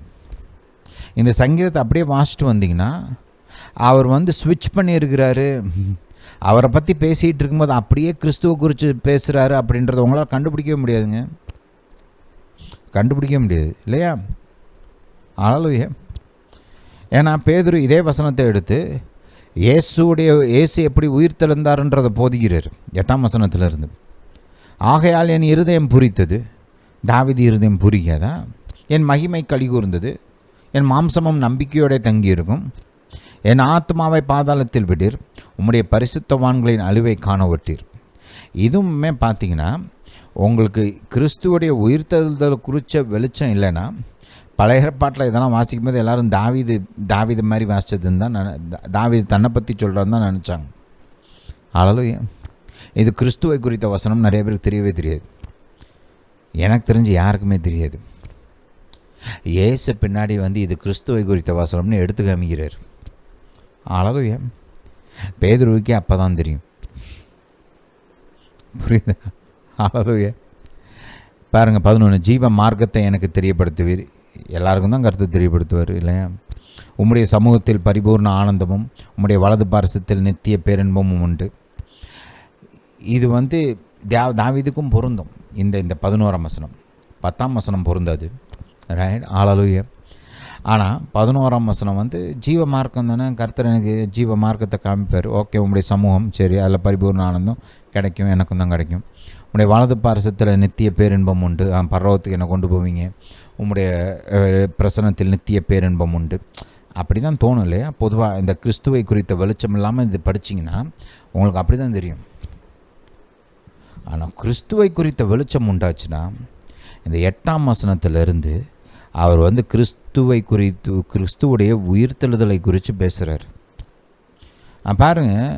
இந்த சங்கீதத்தை அப்படியே வாசிட்டு வந்தீங்கன்னா அவர் வந்து ஸ்விட்ச் பண்ணியிருக்கிறாரு. அவரை பற்றி பேசிகிட்டு இருக்கும்போது அப்படியே கிறிஸ்துவை குறித்து பேசுகிறாரு அப்படின்றத உங்களால் கண்டுபிடிக்கவே முடியாதுங்க. கண்டுபிடிக்க முடியாது இல்லையா? அல்லேலூயா. ஏன்னா பேதுரு இதே வசனத்தை எடுத்து இயேசு எப்படி உயிர் தெழுந்தாருன்றதை போதிக்கிறார் 8ஆம் வசனத்திலிருந்து. ஆகையால் என் இருதயம் பூரித்தது. தாவீது இருதயம் பூரிக்காதா? என் மகிமை கலிகூர்ந்தது. என் மாம்சமும் நம்பிக்கையோட தங்கியிருக்கும். என் ஆத்மாவை பாதாளத்தில் விடீர். உம்முடைய பரிசுத்தவான்களின் அழிவை காண விட்டீர். இதுவுமே பார்த்தீங்கன்னா உங்களுக்கு கிறிஸ்துவோடைய உயிர்த்தெழுதல் குறித்த வெளிச்சம் இல்லைன்னா, பழைய ஏற்பாட்டில் இதெல்லாம் வாசிக்கும் போது எல்லோரும் தாவீது மாதிரி வாசித்ததுன்னு தான் தாவீது தன்னை பற்றி சொல்கிறான்னு தான் நினச்சாங்க. அல்லேலூயா. இது கிறிஸ்துவை குறித்த வசனம் நிறைய பேருக்கு தெரியவே தெரியாது. எனக்கு தெரிஞ்சு யாருக்குமே தெரியாது. இயேசு பின்னாடி வந்து இது கிறிஸ்துவை குறித்த வசனம்னு எடுத்து காமிக்கிறார். அல்லேலூயா. பேதுருவுக்கே அப்போ தான் தெரியும். புரியுதா? அல்லேலூயா. பாருங்கள் 11. ஜீவ மார்க்கத்தை எனக்கு தெரியப்படுத்துவீர். எல்லாருக்கும் தான் கருத்து தெரியப்படுத்துவார் இல்லையா? உம்முடைய சமூகத்தில் பரிபூர்ண ஆனந்தமும் உம்முடைய வலது பார்சத்தில் நித்திய பேரின்பமும் உண்டு. இது வந்து தாவீதுக்கும் பொருந்தும். இந்த 11ஆம் வசனம். 10ஆம் வசனம் பொருந்தாது. ரைட். அல்லேலூயா. ஆனால் 11ஆம் வசனம் வந்து ஜீவ மார்க்கம் தானே. கர்த்தர் எனக்கு ஜீவ மார்க்கத்தை காமிப்பார். ஓகே, உங்களுடைய சமூகம் சரி, அதில் பரிபூர்ண ஆனந்தம் கிடைக்கும், எனக்கும் தான் கிடைக்கும். உங்களுடைய வலது பார்சத்தில் நித்திய பேரின்பம் உண்டு. பரலோகத்துக்கு என்னை கொண்டு போவீங்க. உங்களுடைய பிரசனத்தில் நித்திய பேரின்பம் உண்டு. அப்படி தான் தோணும் இல்லையா? பொதுவாக இந்த கிறிஸ்துவை குறித்த வெளிச்சம் இல்லாமல் இது படிச்சிங்கன்னா உங்களுக்கு அப்படி தான் தெரியும். ஆனால் கிறிஸ்துவை குறித்த வெளிச்சம் உண்டாச்சுன்னா இந்த 8ஆம் வசனத்திலிருந்து அவர் வந்து கிறிஸ்துவை குறித்து கிறிஸ்துவுடைய உயிர்த்தெழுதலை குறித்து பேசுகிறார். பாருங்கள்,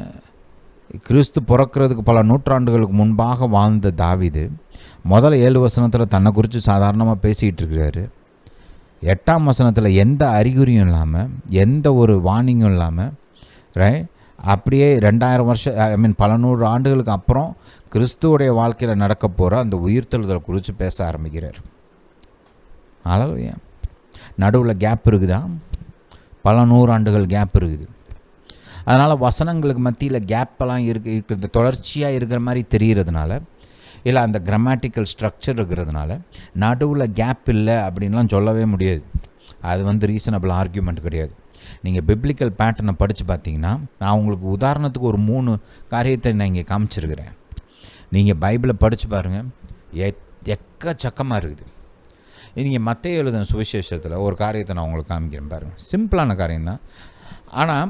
கிறிஸ்து பிறக்கிறதுக்கு பல நூற்றாண்டுகளுக்கு முன்பாக வாழ்ந்த தாவீது முதல்ல 7 வசனத்தில் தன்னை குறித்து சாதாரணமாக பேசிகிட்டு இருக்கிறாரு. 8ஆம் வசனத்தில் எந்த அறிகுறியும் இல்லாமல், எந்த ஒரு வார்னிங்கும் இல்லாமல், ரைட், அப்படியே 2000 வருஷம் பல 100 ஆண்டுகளுக்கு அப்புறம் கிறிஸ்துவோடைய வாழ்க்கையில் நடக்க போகிற அந்த உயிர்த்தெழுதலை குறித்து பேச ஆரம்பிக்கிறார். அல்லேலூயா. நடுவில் கேப் இருக்குதா? பல 100 ஆண்டுகள் கேப் இருக்குது. அதனால் வசனங்களுக்கு மத்தியில் கேப்பெல்லாம் இருக்கிறது தொடர்ச்சியாக இருக்கிற மாதிரி தெரிகிறதுனால, இல்லை அந்த கிராமட்டிக்கல் ஸ்ட்ரக்சர் இருக்கிறதுனால நடுவில் கேப் இல்லை அப்படின்லாம் சொல்லவே முடியாது. அது வந்து ரீசனபிள் ஆர்கியூமெண்ட் கிடையாது. நீங்கள் பிப்ளிக்கல் பேட்டர்னை படித்து பார்த்தீங்கன்னா, நான் உங்களுக்கு உதாரணத்துக்கு ஒரு 3 காரியத்தை நான் இங்கே காமிச்சிருக்கிறேன். நீங்கள் பைபிளை படித்து பாருங்கள், எக்கச்சக்கமாக இருக்குது. நீங்கள் மத்தேயு எழுதின சுவிசேஷத்தில் ஒரு காரியத்தை நான் உங்களுக்கு காமிக்கிறேன் பாருங்கள். சிம்பிளான காரியம்தான், ஆனால்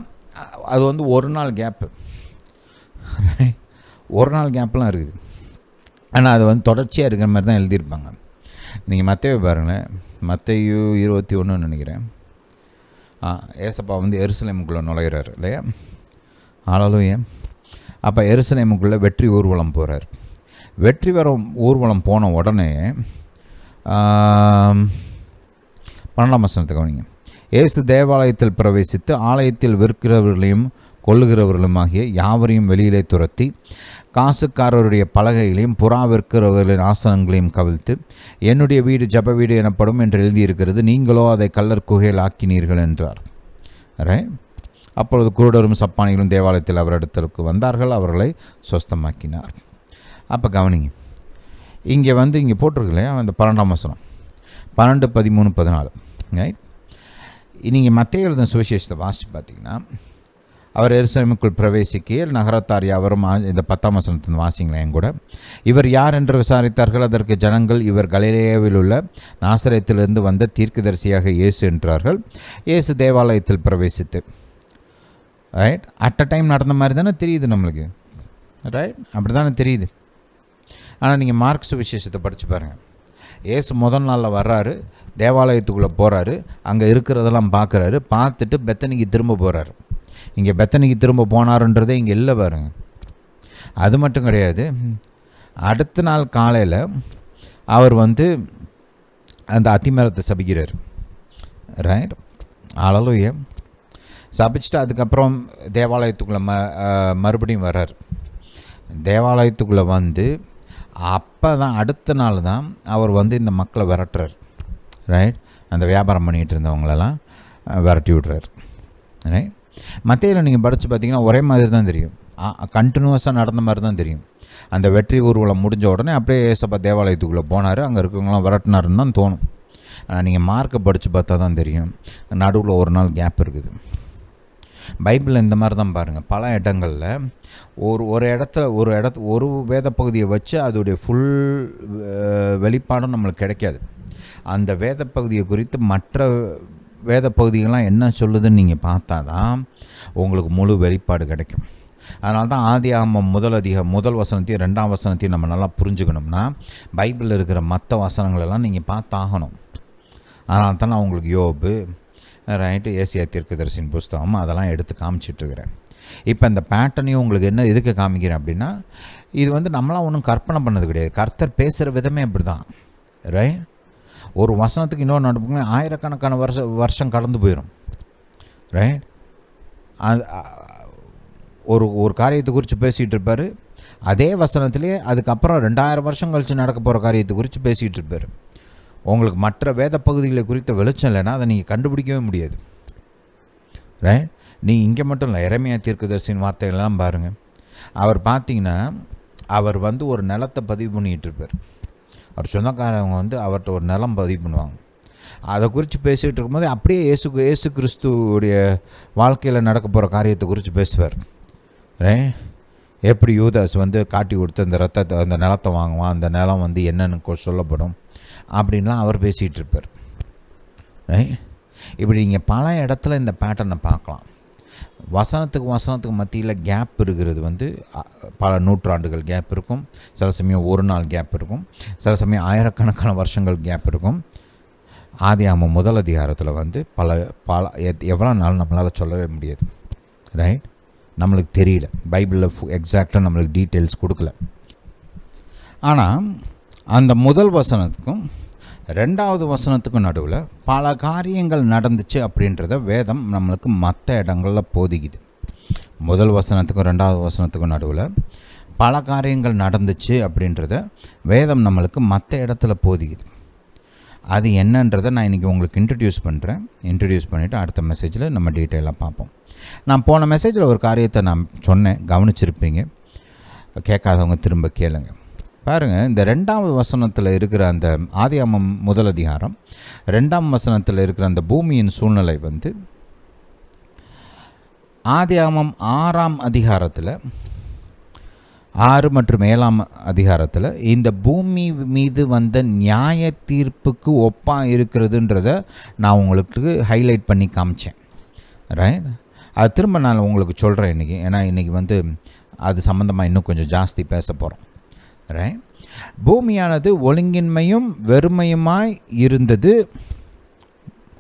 அது வந்து ஒரு நாள் கேப்பு, ஒரு நாள் கேப்லாம் இருக்குது. ஆனால் அது வந்து தொடர்ச்சியாக இருக்கிற மாதிரி தான் எழுதியிருப்பாங்க. நீங்கள் மத்தேயு பாருங்களேன், மத்தேயு 21 நினைக்கிறேன். ஏசப்பா வந்து எருசலேமுக்குள்ளே நுழைகிறார் இல்லையா? அல்லேலூயா. அப்போ எருசலேமுக்குள்ளே வெற்றி ஊர்வலம் போகிறார். வெற்றி ஊர்வலம் போன உடனே 12ஆம் வசனத்தை கவனிங்க. இயேசு தேவாலயத்தில் பிரவேசித்து ஆலயத்தில் விற்கிறவர்களையும் கொள்ளுகிறவர்களுமாகிய யாவரையும் வெளியிலே துரத்தி காசுக்காரருடைய பலகைகளையும் புறா விற்கிறவர்களின் ஆசனங்களையும் கவிழ்த்து என்னுடைய வீடு ஜப வீடு எனப்படும் என்று எழுதியிருக்கிறது, நீங்களோ அதை கள்ளர் குகையில் ஆக்கினீர்கள் என்றார். ரைட். அப்பொழுது குருடரும் சப்பானிகளும் தேவாலயத்தில் அவரிடத்திற்கு வந்தார்கள், அவர்களை சொஸ்தமாக்கினார். அப்போ கவனிங்க, இங்கே போட்டிருக்கலையே அந்த 12ஆம் வசனம் 12, 13, 14. ரைட். நீங்கள் மத்தேயு எழுதின சுவிசேஷத்தை வாசித்து பார்த்தீங்கன்னா, அவர் எருசலேமுக்குள் பிரவேசிக்கையில் நகரத்தார் யாவரும் இந்த 10ஆம் வசனத்தின் வாசிங்களேன் என் கூட. இவர் யார் என்று விசாரித்தார்கள். அதற்கு ஜனங்கள், இவர் கலிலேயாவில் உள்ள நாசரேத்திலிருந்து வந்த தீர்க்கதரிசியாக இயேசு என்றார்கள். இயேசு தேவாலயத்தில் பிரவேசித்து, ரைட், அட் அ டைம் நடந்த மாதிரி தானே தெரியுது நம்மளுக்கு. ரைட், அப்படி தானே தெரியுது. ஆனால் நீங்கள் மார்க் சுவிசேஷத்தை படித்து பாருங்கள். இயேசு முதல் நாளில் வர்றாரு, தேவாலயத்துக்குள்ளே போகிறாரு, அங்கே இருக்கிறதெல்லாம் பார்க்குறாரு, பார்த்துட்டு பெத்தனிக்கு திரும்ப போகிறாரு. இங்கே பெத்தனிக்கு திரும்ப போனாருன்றதே இங்கே இல்லை பாருங்க. அது மட்டும் கிடையாது, அடுத்த நாள் காலையில் அவர் அந்த அத்திமரத்தை சபிக்கிறார். ரைட், ஹல்லேலூயா. சபிச்சுட்டு அதுக்கப்புறம் தேவாலயத்துக்குள்ளே மறுபடியும் வர்றார். தேவாலயத்துக்குள்ளே அப்போ தான் அடுத்த நாள் தான் அவர் இந்த மக்களை விரட்டுறார். ரைட், அந்த வியாபாரம் பண்ணிகிட்டு இருந்தவங்களெல்லாம் விரட்டி விட்றார். ரைட். மத்தேயுல நீங்கள் படித்து பார்த்தீங்கன்னா ஒரே மாதிரி தான் தெரியும், கண்டினியூஸாக நடந்த மாதிரி தான் தெரியும். அந்த வெற்றி ஊர்வலம் முடிஞ்ச உடனே அப்படியே ஏசப்பா தேவாலயத்துக்குள்ளே போனார், அங்கே இருக்கவங்களாம் விரட்டினாருன்னு தான் தோணும். ஆனால் நீங்கள் மார்க்கை படித்து பார்த்தா தான் தெரியும், நடுவில் ஒரு நாள் கேப் இருக்குது. பைபிளில் இந்த மாதிரி தான் பாருங்கள், பல இடங்களில் ஒரு வேத பகுதியை வச்சு அதோடைய ஃபுல் வெளிப்பாடும் நம்மளுக்கு கிடைக்காது. அந்த வேத பகுதியை குறித்து மற்ற வேத பகுதிகள்லாம் என்ன சொல்லுதுன்னு நீங்கள் பார்த்தா தான் உங்களுக்கு முழு வெளிப்பாடு கிடைக்கும். அதனால தான் ஆதியாகமம் முதல் வசனத்தையும் 2ஆம் வசனத்தையும் நம்ம நல்லா புரிஞ்சுக்கணும்னா பைபிளில் இருக்கிற மற்ற வசனங்களெல்லாம் நீங்கள் பார்த்தாகணும். அதனால தான் நான் உங்களுக்கு யோபு, ரைட்டு, ஏசியா தீர்க்கதரிசியின் புஸ்தகம் அதெல்லாம் எடுத்து காமிச்சிட்ருக்கிறேன். இப்போ இந்த பேட்டர்னையும் உங்களுக்கு என்ன எதுக்கு காமிக்கிறேன் அப்படின்னா, இது நம்மளாம் ஒன்றும் கற்பனை பண்ணது கிடையாது. கர்த்தர் பேசுகிற விதமே அப்படி தான். ரைட். ஒரு வசனத்துக்கு இன்னொரு நடப்புங்க ஆயிரக்கணக்கான வருஷம் கடந்து போயிடும். ரைட். ஒரு காரியத்தை குறித்து பேசிகிட்டு இருப்பார், அதே வசனத்திலே அதுக்கப்புறம் 2000 வருஷம் கழித்து நடக்க போகிற காரியத்தை குறித்து பேசிகிட்டு இருப்பார். உங்களுக்கு மற்ற வேத பகுதிகளை குறித்த வெளிச்சம் இல்லைன்னா அதை நீங்கள் கண்டுபிடிக்கவே முடியாது. ரைட். நீங்கள் இங்கே மட்டும் இல்லை, எரேமியா தீர்க்கதரிசியின் வார்த்தைகள்லாம் பாருங்கள். அவர் பார்த்தீங்கன்னா அவர் ஒரு நிலத்தை பதிவு பண்ணிகிட்டு இருப்பார். அவர் சொந்தக்காரவங்க அவர்கிட்ட ஒரு நிலம் பதிவு பண்ணுவாங்க. அதை குறித்து பேசிகிட்டு இருக்கும்போது அப்படியே இயேசு கிறிஸ்துவோடைய வாழ்க்கையில் நடக்க போகிற காரியத்தை குறித்து பேசுவார். ரைட். எப்படி யூதாஸ் காட்டி கொடுத்து அந்த நிலத்தை வாங்குவான், அந்த நிலம் என்னன்னு சொல்லப்படும் அப்படின்லாம் அவர் பேசிகிட்டு இருப்பார். ரைட். இப்படி நீங்கள் பல இடத்துல இந்த பேட்டர்னை பார்க்கலாம். வசனத்துக்கு மத்தியில் கேப் இருக்கிறது பல நூற்றாண்டுகள் கேப் இருக்கும், சில சமயம் ஒரு நாள் கேப் இருக்கும், சில சமயம் ஆயிரக்கணக்கான வருஷங்கள் கேப் இருக்கும். ஆதியாகமம் முதல் அதிகாரத்தில் பல எவ்வளோ நாள் நம்மளால் சொல்லவே முடியாது. ரைட். நம்மளுக்கு தெரியல, பைபிளில் எக்ஸாக்டாக நம்மளுக்கு டீட்டெயில்ஸ் கொடுக்கல. ஆனால் அந்த முதல் வசனத்துக்கும் 2வது வசனத்துக்கும் நடுவில் பல காரியங்கள் நடந்துச்சு அப்படின்றத வேதம் நம்மளுக்கு மற்ற இடங்களில் போதிக்குது. முதல் வசனத்துக்கும் 2வது வசனத்துக்கும் நடுவில் பல காரியங்கள் நடந்துச்சு அப்படின்றத வேதம் நம்மளுக்கு மற்ற இடத்துல போதிக்குது. அது என்னன்றதை நான் இன்றைக்கி உங்களுக்கு இன்ட்ரடியூஸ் பண்ணிவிட்டு அடுத்த மெசேஜில் நம்ம டீட்டெயிலாக பார்ப்போம். நான் போன மெசேஜில் ஒரு காரியத்தை நான் சொன்னேன், கவனிச்சிருப்பீங்க. கேட்காதவங்க திரும்ப கேளுங்க. பாருங்கள், இந்த 2வது வசனத்தில் இருக்கிற அந்த ஆதியாகமம் முதல் அதிகாரம் 2ஆம் வசனத்தில் இருக்கிற அந்த பூமியின் சூழ்நிலை ஆதியாகமம் 6ஆம் அதிகாரத்தில் 6 மற்றும் 7ஆம் அதிகாரத்தில் இந்த பூமி மீது வந்த நியாய தீர்ப்புக்கு ஒப்பாக இருக்கிறதுன்றத நான் உங்களுக்கு ஹைலைட் பண்ணி காமிச்சேன். ரைட். அது திரும்ப நான் உங்களுக்கு சொல்கிறேன் இன்றைக்கி, ஏன்னா இன்றைக்கி அது சம்மந்தமாக இன்னும் கொஞ்சம் ஜாஸ்தி பேச போகிறோம். ரைட். பூமியானது ஒழுங்கின்மையும் வெறுமையுமாய் இருந்தது.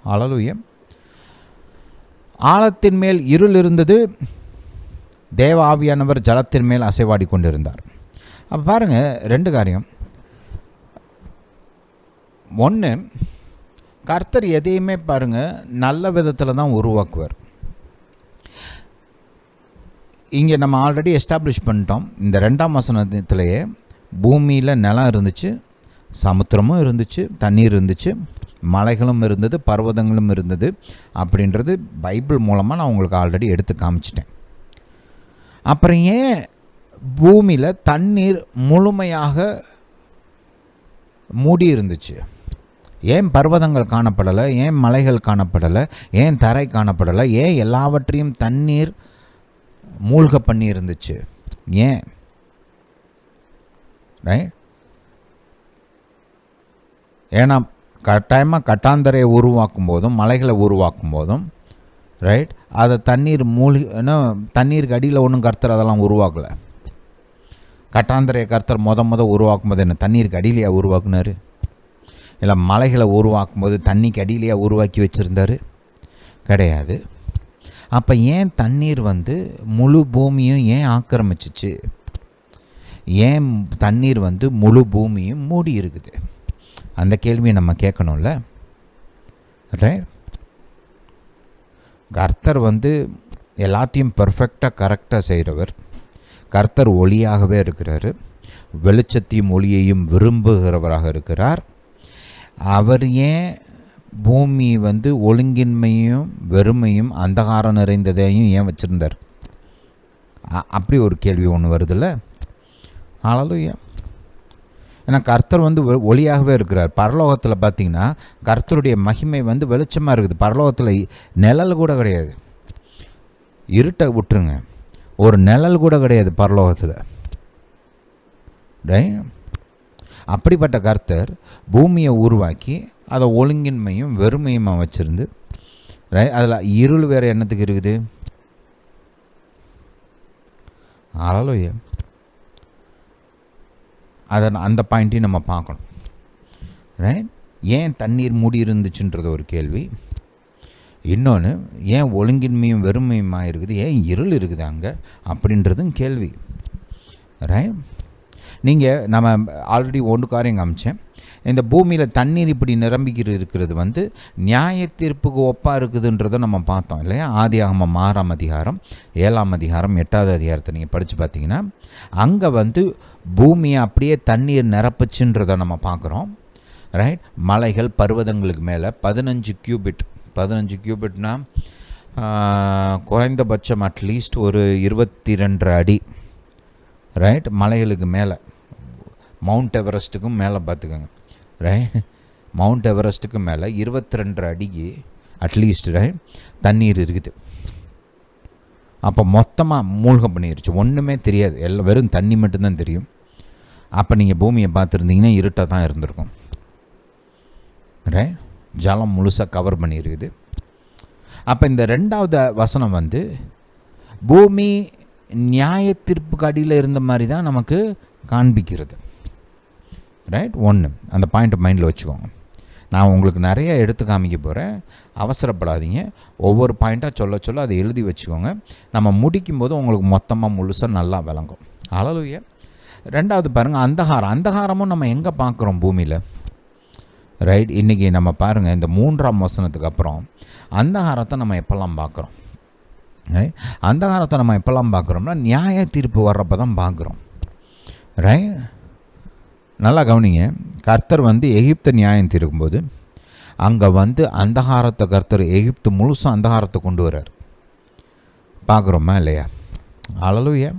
ஹல்லேலூயா. ஆழத்தின் மேல் இருள் இருந்தது, தேவ ஆவியானவர் ஜலத்தின் மேல் அசைவாடி கொண்டிருந்தார். அப்போ பாருங்கள், 2 காரியம். ஒன்று, கர்த்தர் எதையுமே பாருங்கள் நல்ல விதத்தில் தான் உருவாக்குவார். இங்கே நம்ம ஆல்ரெடி எஸ்டாப்ளிஷ் பண்ணிட்டோம். இந்த 2ஆம் வசனத்திலேயே பூமியில் நிலம் இருந்துச்சு, சமுத்திரமும் இருந்துச்சு, தண்ணீர் இருந்துச்சு, மலைகளும் இருந்தது, பர்வதங்களும் இருந்தது அப்படின்றது பைபிள் மூலமாக நான் உங்களுக்கு ஆல்ரெடி எடுத்து காமிச்சிட்டேன். அப்புறம் ஏன் பூமியில் தண்ணீர் முழுமையாக மூடி இருந்துச்சு? ஏன் பர்வதங்கள் காணப்படலை? ஏன் மலைகள் காணப்படலை? ஏன் தரை காணப்படலை? ஏன் எல்லாவற்றையும் தண்ணீர் மூழ்க பண்ணி இருந்துச்சு? ஏன்? ரைட்? ஏன்னா கட்டாயமாக கட்டாந்தரையை உருவாக்கும் போதும் மலைகளை உருவாக்கும் போதும் ரைட் அதை தண்ணீருக்கு அடியில் ஒன்றும் கர்த்தர் அதெல்லாம் உருவாக்கலை. கட்டாந்தரையை கர்த்தர் உருவாக்கும் போது என்ன தண்ணீருக்கு அடியிலையா உருவாக்குனார்? இல்லை மலைகளை உருவாக்கும் போது தண்ணிக்கு அடியிலையா உருவாக்கி வச்சுருந்தார்? கிடையாது. அப்போ ஏன் தண்ணீர் முழு பூமியும் ஏன் ஆக்கிரமிச்சிச்சு? ஏன் தண்ணீர் முழு பூமியும் மூடி இருக்குது? அந்த கேள்வியை நம்ம கேட்கணும்ல. ரைட்? கர்த்தர் எல்லாத்தையும் பர்ஃபெக்டாக கரெக்டாக செய்கிறவர். கர்த்தர் ஒளியாகவே இருக்கிறார். வெளிச்சத்தையும் ஒளியையும் விரும்புகிறவராக இருக்கிறார். அவர் ஏன் பூமி ஒழுங்கின்மையும் வெறுமையும் அந்தகாரம் நிறைந்ததையும் ஏன் வச்சுருந்தார்? அப்படி ஒரு கேள்வி ஒன்று வருதுல்ல. ஹல்லேலூயா. ஏன்னா கர்த்தர் ஒளியாகவே இருக்கிறார். பரலோகத்தில் பார்த்திங்கன்னா கர்த்தருடைய மகிமை வெளிச்சமாக இருக்குது. பரலோகத்தில் நிழல் கூட கிடையாது. இருட்டை விட்டுருங்க, ஒரு நிழல் கூட கிடையாது பரலோகத்தில். ரைட்? அப்படிப்பட்ட கர்த்தர் பூமியை உருவாக்கி அதை ஒழுங்கின்மையும் வெறுமையுமா வச்சுருந்து ரைட் அதில் இருள் வேறு என்னத்துக்கு இருக்குது? ஹல்லேலூயா. அதை அந்த பாயிண்ட்டையும் நம்ம பார்க்கணும். ரைட்? ஏன் தண்ணீர் மூடி இருந்துச்சுன்றது ஒரு கேள்வி. இன்னொன்று, ஏன் ஒழுங்கின்மையும் வெறுமையுமா இருக்குது, ஏன் இருள் இருக்குது அங்கே அப்படின்றதும் கேள்வி. ரைட்? நீங்கள் நம்ம ஆல்ரெடி ஒன்று காரியம் காமிச்சேன். இந்த பூமியில் தண்ணீர் இப்படி நிரம்பிக்கிற இருக்கிறது நியாய தீர்ப்புக்கு ஒப்பாக இருக்குதுன்றதை நம்ம பார்த்தோம் இல்லையா? ஆதியாகமம் 6ஆம் அதிகாரம் 7ஆம் அதிகாரம் 8வது அதிகாரத்தை நீங்கள் படித்து பார்த்தீங்கன்னா அங்கே பூமியை அப்படியே தண்ணீர் நிரப்புச்சுன்றதை நம்ம பார்க்குறோம். ரைட்? மலைகள் பர்வதங்களுக்கு மேலே 15 கியூபிட்னா குறைந்தபட்சம் அட்லீஸ்ட் ஒரு 22 அடி. ரைட்? மலைகளுக்கு மேலே மவுண்ட் எவரெஸ்ட்டுக்கும் மேலே பார்த்துக்கோங்க. ரைட்? மவுண்ட் எவரெஸ்ட்டுக்கு மேலே 22 அடிக்கு அட்லீஸ்ட் ரைட் தண்ணீர் இருக்குது. அப்போ மொத்தமாக மூழ்க பண்ணிருச்சு, ஒன்றுமே தெரியாது, எல்லாம் வெறும் தண்ணி மட்டும்தான் தெரியும். அப்போ நீங்கள் பூமியை பார்த்துருந்தீங்கன்னா இருட்டாக தான் இருந்திருக்கும். ரைட்? ஜலம் முழுசாக கவர் பண்ணியிருக்குது. அப்போ இந்த 2வது வசனம் பூமி நியாய தீர்ப்புக்கு அடியில் இருந்த மாதிரி தான் நமக்கு காண்பிக்கிறது. ரைட்? ஒன்று, அந்த பாயிண்ட்டை மைண்டில் வச்சுக்கோங்க. நான் உங்களுக்கு நிறைய எடுத்து காமிக்க போகிறேன், அவசரப்படாதீங்க. ஒவ்வொரு பாயிண்ட்டாக சொல்ல அதை எழுதி வச்சுக்கோங்க. நம்ம முடிக்கும்போது உங்களுக்கு மொத்தமாக முழுசாக நல்லா விளங்கும். ஹல்லேலூயா. 2வது பாருங்கள், அந்தகாரமும் நம்ம எங்கே பார்க்குறோம் பூமியில்? ரைட்? இன்றைக்கி நம்ம பாருங்கள், இந்த 3ஆம் வசனத்துக்கு அப்புறம் அந்தகாரத்தை நம்ம எப்போல்லாம் பார்க்குறோம்? ரைட்? அந்தகாரத்தை நம்ம எப்போல்லாம் பார்க்குறோம்னா நியாய தீர்ப்பு வர்றப்போ தான் பார்க்குறோம். ரைட்? நல்லா கவனிங்க. கர்த்தர் எகிப்தை நியாயம் தீர்க்கும்போது அங்கே அந்தகாரத்தை கர்த்தர் எகிப்து முழுசும் அந்தகாரத்தை கொண்டு வர்றார். பார்க்குறோமா இல்லையா? ஹல்லேலூயா.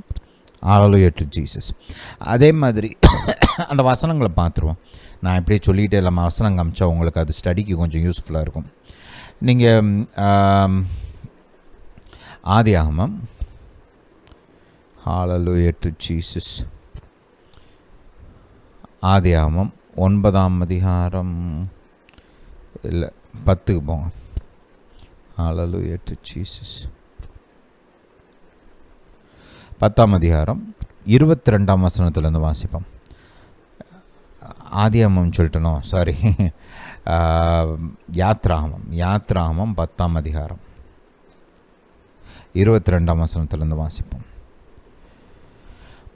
Hallelujah to Jesus. அதே மாதிரி அந்த வசனங்களை பார்த்துருவோம். நான் இப்படியே சொல்லிகிட்டே இல்லாமல் வசனம் காமிச்சா உங்களுக்கு அது ஸ்டடிக்கு கொஞ்சம் யூஸ்ஃபுல்லாக இருக்கும். நீங்கள் ஆதியாகமம், ஹல்லேலூயா டு ஜீசஸ், ஆதியாகமம் 9ஆம் அதிகாரம் இல்லை 10க்கு போங்க. ஹல்லேலூயா டு ஜீசஸ். 10ஆம் அதிகாரம் 22ஆம் வசனத்துலேருந்து வாசிப்போம். ஆதியாகமம் சொல்லிட்டனோ, சாரி, யாத்ராகமம் 10ஆம் அதிகாரம் 22ஆம் வசனத்திலிருந்து வாசிப்போம்.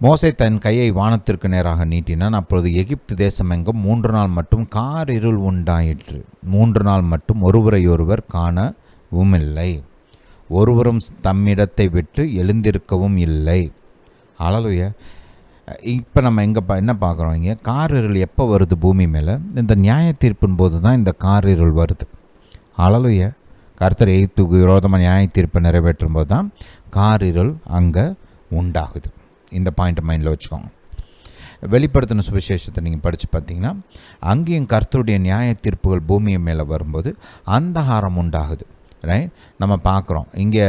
மோசே தன் கையை வானத்திற்கு நேராக நீட்டினான். அப்பொழுது எகிப்து தேசம் எங்கும் 3 நாள் மட்டும் கார் இருள் உண்டாயிற்று. 3 நாள் மட்டும் ஒருவரையொருவர் காணவும் இல்லை. ஒருவரும் தம்மிடத்தை விட்டு எழுந்திருக்கவும் இல்லை. ஹல்லேலூயா. இப்போ நம்ம என்ன பார்க்குறோம், இங்கே காரிருள் எப்போ வருது பூமி மேலே? இந்த நியாய தீர்ப்பின் போது தான் இந்த காரிருள் வருது. ஹல்லேலூயா. கர்த்தர் எகிப்துக்கு விரோதமாக நியாய தீர்ப்பை நிறைவேற்றும் போது தான் காரிருள் அங்கே உண்டாகுது. இந்த பாயிண்ட்டை மைண்டில் வச்சுக்கோங்க. வெளிப்படுத்தின சுவிசேஷத்தை நீங்கள் படித்து பார்த்தீங்கன்னா அங்கேயும் கர்த்தருடைய நியாய தீர்ப்புகள் பூமியை மேலே வரும்போது அந்தகாரம் உண்டாகுது. ரைட், நம்ம பார்க்குறோம் இங்கே.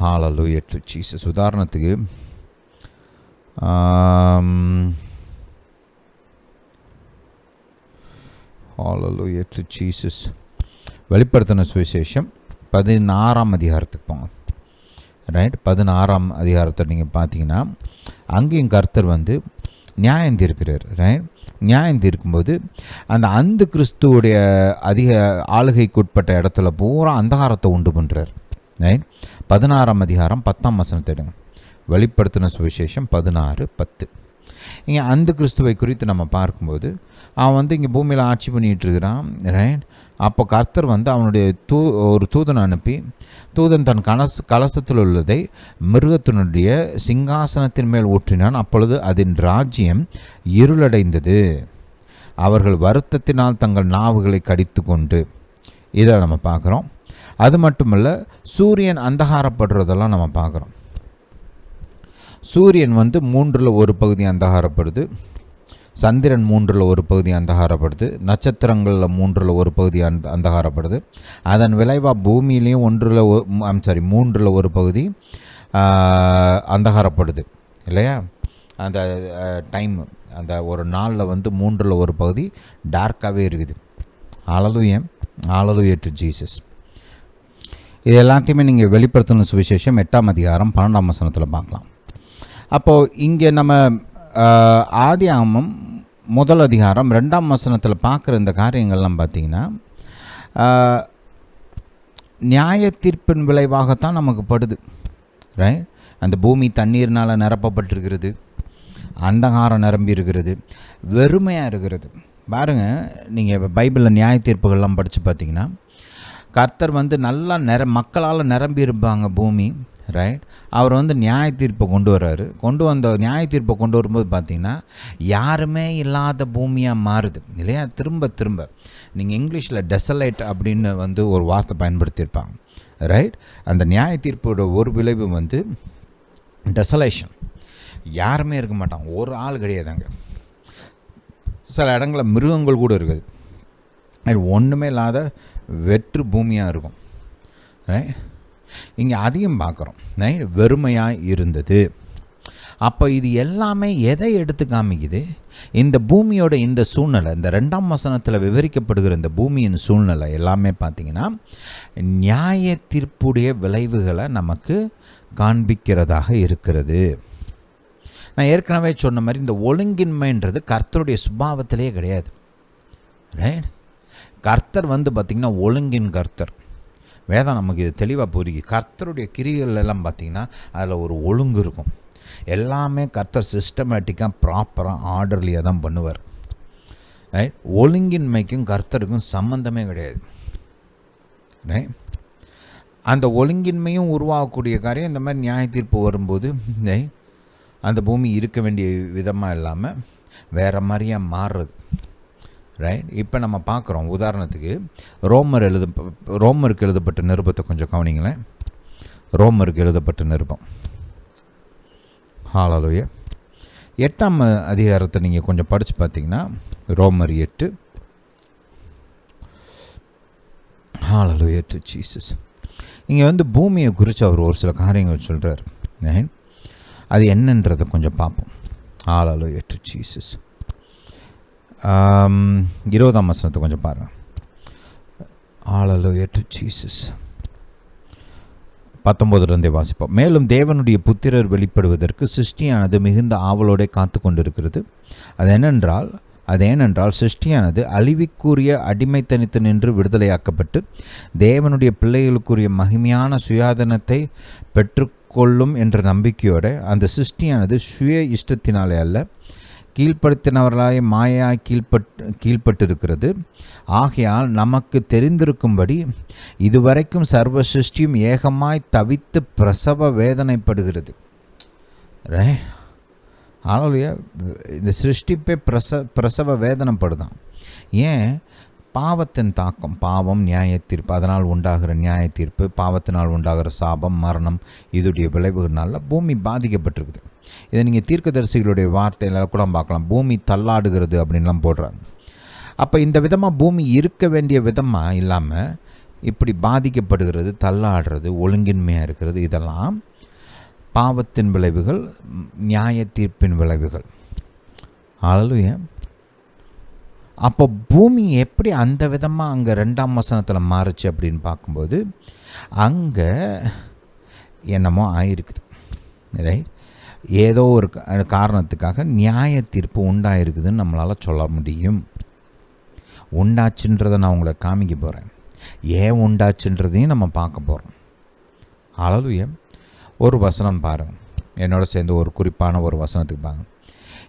ஹல்லேலூயா டு ஜீசஸ். உதாரணத்துக்கு ஹல்லேலூயா டு ஜீசஸ். வெளிப்படுத்தின சுவிசேஷம் 16ஆம் அதிகாரத்துக்கு போங்க. ரைட், 16ஆம் அதிகாரத்தை நீங்கள் பார்த்தீங்கன்னா அங்கேயும் கர்த்தர் நியாயம் தீர்க்கிறார். ரைட், நியாயம் தீர்க்கும்போது அந்த கிறிஸ்துவோடைய அதிக ஆளுகைக்குட்பட்ட இடத்துல பூரா அந்தகாரத்தை உண்டு பண்ணுறார். ரைட், 16ஆம் அதிகாரம் 10ஆம் வசனத்தை எடுங்க. வெளிப்படுத்தின சுவிசேஷம் 16:10. இங்கே கிறிஸ்துவை குறித்து நம்ம பார்க்கும்போது அவன் இங்கே பூமியில் ஆட்சி பண்ணிகிட்டு இருக்கிறான். ரைட், அப்போ கர்த்தர் அவனுடைய ஒரு தூதனை அனுப்பி, தூதன் தன் கலசத்தில் உள்ளதை மிருகத்தினுடைய சிங்காசனத்தின் மேல் ஊற்றினான். அப்பொழுது அதன் ராஜ்யம் இருளடைந்தது, அவர்கள் வருத்தத்தினால் தங்கள் நாவுகளை கடித்து கொண்டு. இதை நம்ம பார்க்குறோம். அது மட்டுமல்ல, சூரியன் அந்தகாரப்படுறதெல்லாம் நம்ம பார்க்குறோம். சூரியன் 3 ஒரு பகுதி அந்தகாரப்படுது, சந்திரன் 3 ஒரு பகுதி அந்தகாரப்படுது, நட்சத்திரங்களில் 3 ஒரு பகுதி அந்தகாரப்படுது. அதன் விளைவாக பூமியிலையும் 3 ஒரு பகுதி அந்தகாரப்படுது இல்லையா? அந்த டைம், அந்த ஒரு நாளில் 3 ஒரு பகுதி டார்க்காகவே இருக்குது. ஹல்லேலூயா டு ஜீசஸ். இது எல்லாத்தையுமே நீங்கள் வெளிப்படுத்தின சுவிசேஷம் 8ஆம் அதிகாரம் 12ஆம் வசனத்தில் பார்க்கலாம். அப்போது இங்கே நம்ம ஆதியாகமம் 1 அதிகாரம் 2ஆம் வசனத்தில் பார்க்குற இந்த காரியங்கள்லாம் பார்த்திங்கன்னா நியாய தீர்ப்பின் விளைவாகத்தான் நமக்கு படுது. ரைட், அந்த பூமி தண்ணீர்னால் நிரப்பப்பட்டிருக்கிறது, அந்தகாரம் நிரம்பி இருக்கிறது, வெறுமையாக இருக்கிறது. பாருங்கள், நீங்கள் பைபிளில் நியாய தீர்ப்புகள்லாம் படித்து பார்த்தீங்கன்னா கர்த்தர் நல்லா மக்களால் நிரம்பி இருப்பாங்க பூமி. ரைட், அவர் நியாய தீர்ப்பை கொண்டு வர்றாரு. நியாய தீர்ப்பை கொண்டு வரும்போது பார்த்திங்கன்னா யாருமே இல்லாத பூமியாக மாறுது இல்லையா? திரும்ப நீங்கள் இங்கிலீஷில் டெசலைட் அப்படின்னு ஒரு வார்த்தை பயன்படுத்தியிருப்பாங்க. ரைட், அந்த நியாய தீர்ப்போட ஒரு விளைவு டெசலேஷன். யாருமே இருக்க மாட்டாங்க, ஒரு ஆள் கிடையாதுங்க. சில இடங்களில் மிருகங்கள் கூட இருக்குது. ஒன்றுமே இல்லாத வெற்று பூமியாக இருக்கும். ரைட், இங்கே அதையும் பார்க்குறோம். ரைட், வெறுமையாக இருந்தது. அப்போ இது எல்லாமே எதை எடுத்து காமிக்குது? இந்த பூமியோட இந்த சூழ்நிலை, இந்த 2ஆம் வசனத்தில் விவரிக்கப்படுகிற இந்த பூமியின் சூழ்நிலை எல்லாமே பார்த்திங்கன்னா நியாய தீர்ப்புடைய விளைவுகளை நமக்கு காண்பிக்கிறதாக இருக்கிறது. நான் ஏற்கனவே சொன்ன மாதிரி இந்த ஒழுங்கின்மைன்றது கர்த்தருடைய சுபாவத்திலே கிடையாது. ரைட், கர்த்தர் பார்த்திங்கன்னா ஒழுங்கின் கர்த்தர். வேதம் நமக்கு இது தெளிவாக புரியுது. கர்த்தருடைய கிரிகள் எல்லாம் பார்த்திங்கன்னா அதில் ஒரு ஒழுங்கு இருக்கும். எல்லாமே கர்த்தர் சிஸ்டமேட்டிக்காக ப்ராப்பராக ஆர்டர்லியாக தான் பண்ணுவார். ரைட், ஒழுங்கின்மைக்கும் கர்த்தருக்கும் சம்மந்தமே கிடையாது. ரைட், அந்த ஒழுங்கின்மையும் உருவாகக்கூடிய காரியம் இந்த மாதிரி நியாய தீர்ப்பு வரும்போது அந்த பூமி இருக்க வேண்டிய விதமாக இல்லாமல் வேறு மாதிரியாக மாறுறது. ரைட், இப்போ நம்ம பார்க்குறோம். உதாரணத்துக்கு ரோமருக்கு எழுதப்பட்ட நிருபத்தை கொஞ்சம் கவனிங்களேன். ரோமருக்கு எழுதப்பட்ட நிருபம். ஹல்லேலூயா. 8ஆம் அதிகாரத்தை நீங்கள் கொஞ்சம் படித்து பார்த்தீங்கன்னா ரோமர் 8. ஹல்லேலூயா டு ஜீசஸ். இங்கே பூமியை குறித்து அவர் ஒரு சில காரியங்கள் சொல்கிறார். அது என்னன்றதை கொஞ்சம் பார்ப்போம். ஹல்லேலூயா டு ஜீசஸ். 20ஆம் வசனத்தை கொஞ்சம் பாருங்கள். ஹல்லேலூயா டு ஜீசஸ். 19 வாசிப்போம். மேலும் தேவனுடைய புத்திரர் வெளிப்படுவதற்கு சிருஷ்டியானது மிகுந்த ஆவலோடு காத்து கொண்டிருக்கிறது. அது ஏனென்றால் சிருஷ்டியானது அழிவுக்குரிய அடிமைத்தனித்து நின்று விடுதலையாக்கப்பட்டு தேவனுடைய பிள்ளைகளுக்குரிய மகிமையான சுயாதனத்தை பெற்றுக்கொள்ளும் என்ற நம்பிக்கையோடு அந்த சிருஷ்டியானது சுய இஷ்டத்தினாலே அல்ல, கீழ்ப்படுத்தினவர்களாய் மாயாய் கீழ்ப்பட்டிருக்கிறது. ஆகையால் நமக்கு தெரிந்திருக்கும்படி இதுவரைக்கும் சர்வ சிருஷ்டியும் ஏகமாய் தவித்து பிரசவ வேதனைப்படுகிறது. ஆளுடைய இந்த சிருஷ்டிப்பே பிரசவ வேதனைப்படுதான். ஏன்? பாவத்தின் தாக்கம், பாவம், நியாய தீர்ப்பு, அதனால் உண்டாகிற நியாய தீர்ப்பு, பாவத்தினால் உண்டாகிற சாபம், மரணம், இதுடைய விளைவுகளால் பூமி பாதிக்கப்பட்டிருக்குது. இதை நீங்கள் தீர்க்கதரிசிகளுடைய வார்த்தையில கூட பார்க்கலாம். பூமி தள்ளாடுகிறது அப்படின்லாம் போடுறாங்க. அப்போ இந்த விதமாக பூமி இருக்க வேண்டிய விதமாக இல்லாமல் இப்படி பாதிக்கப்படுகிறது, தள்ளாடுறது, ஒழுங்கின்மையாக இருக்கிறது. இதெல்லாம் பாவத்தின் விளைவுகள், நியாய தீர்ப்பின் விளைவுகள். அல்லேலூயா. அப்போ பூமி எப்படி அந்த விதமாக அங்கே 2ஆம் வசனத்தில் மாறுச்சு அப்படின்னு பார்க்கும்போது அங்கே என்னமோ ஆயிருக்குது. ரைட்? ஏதோ ஒரு காரணத்துக்காக நியாய தீர்ப்பு உண்டாயிருக்குதுன்னு நம்மளால் சொல்ல முடியும். உண்டாச்சுன்றதை நான் உங்களை காமிக்க போகிறேன். ஏன் உண்டாச்சுன்றதையும் நம்ம பார்க்க போகிறோம். அல்லேலூயா. ஒரு வசனம் பாருங்கள், என்னோட சேர்ந்து ஒரு குறிப்பான ஒரு வசனத்துக்கு பாருங்கள்.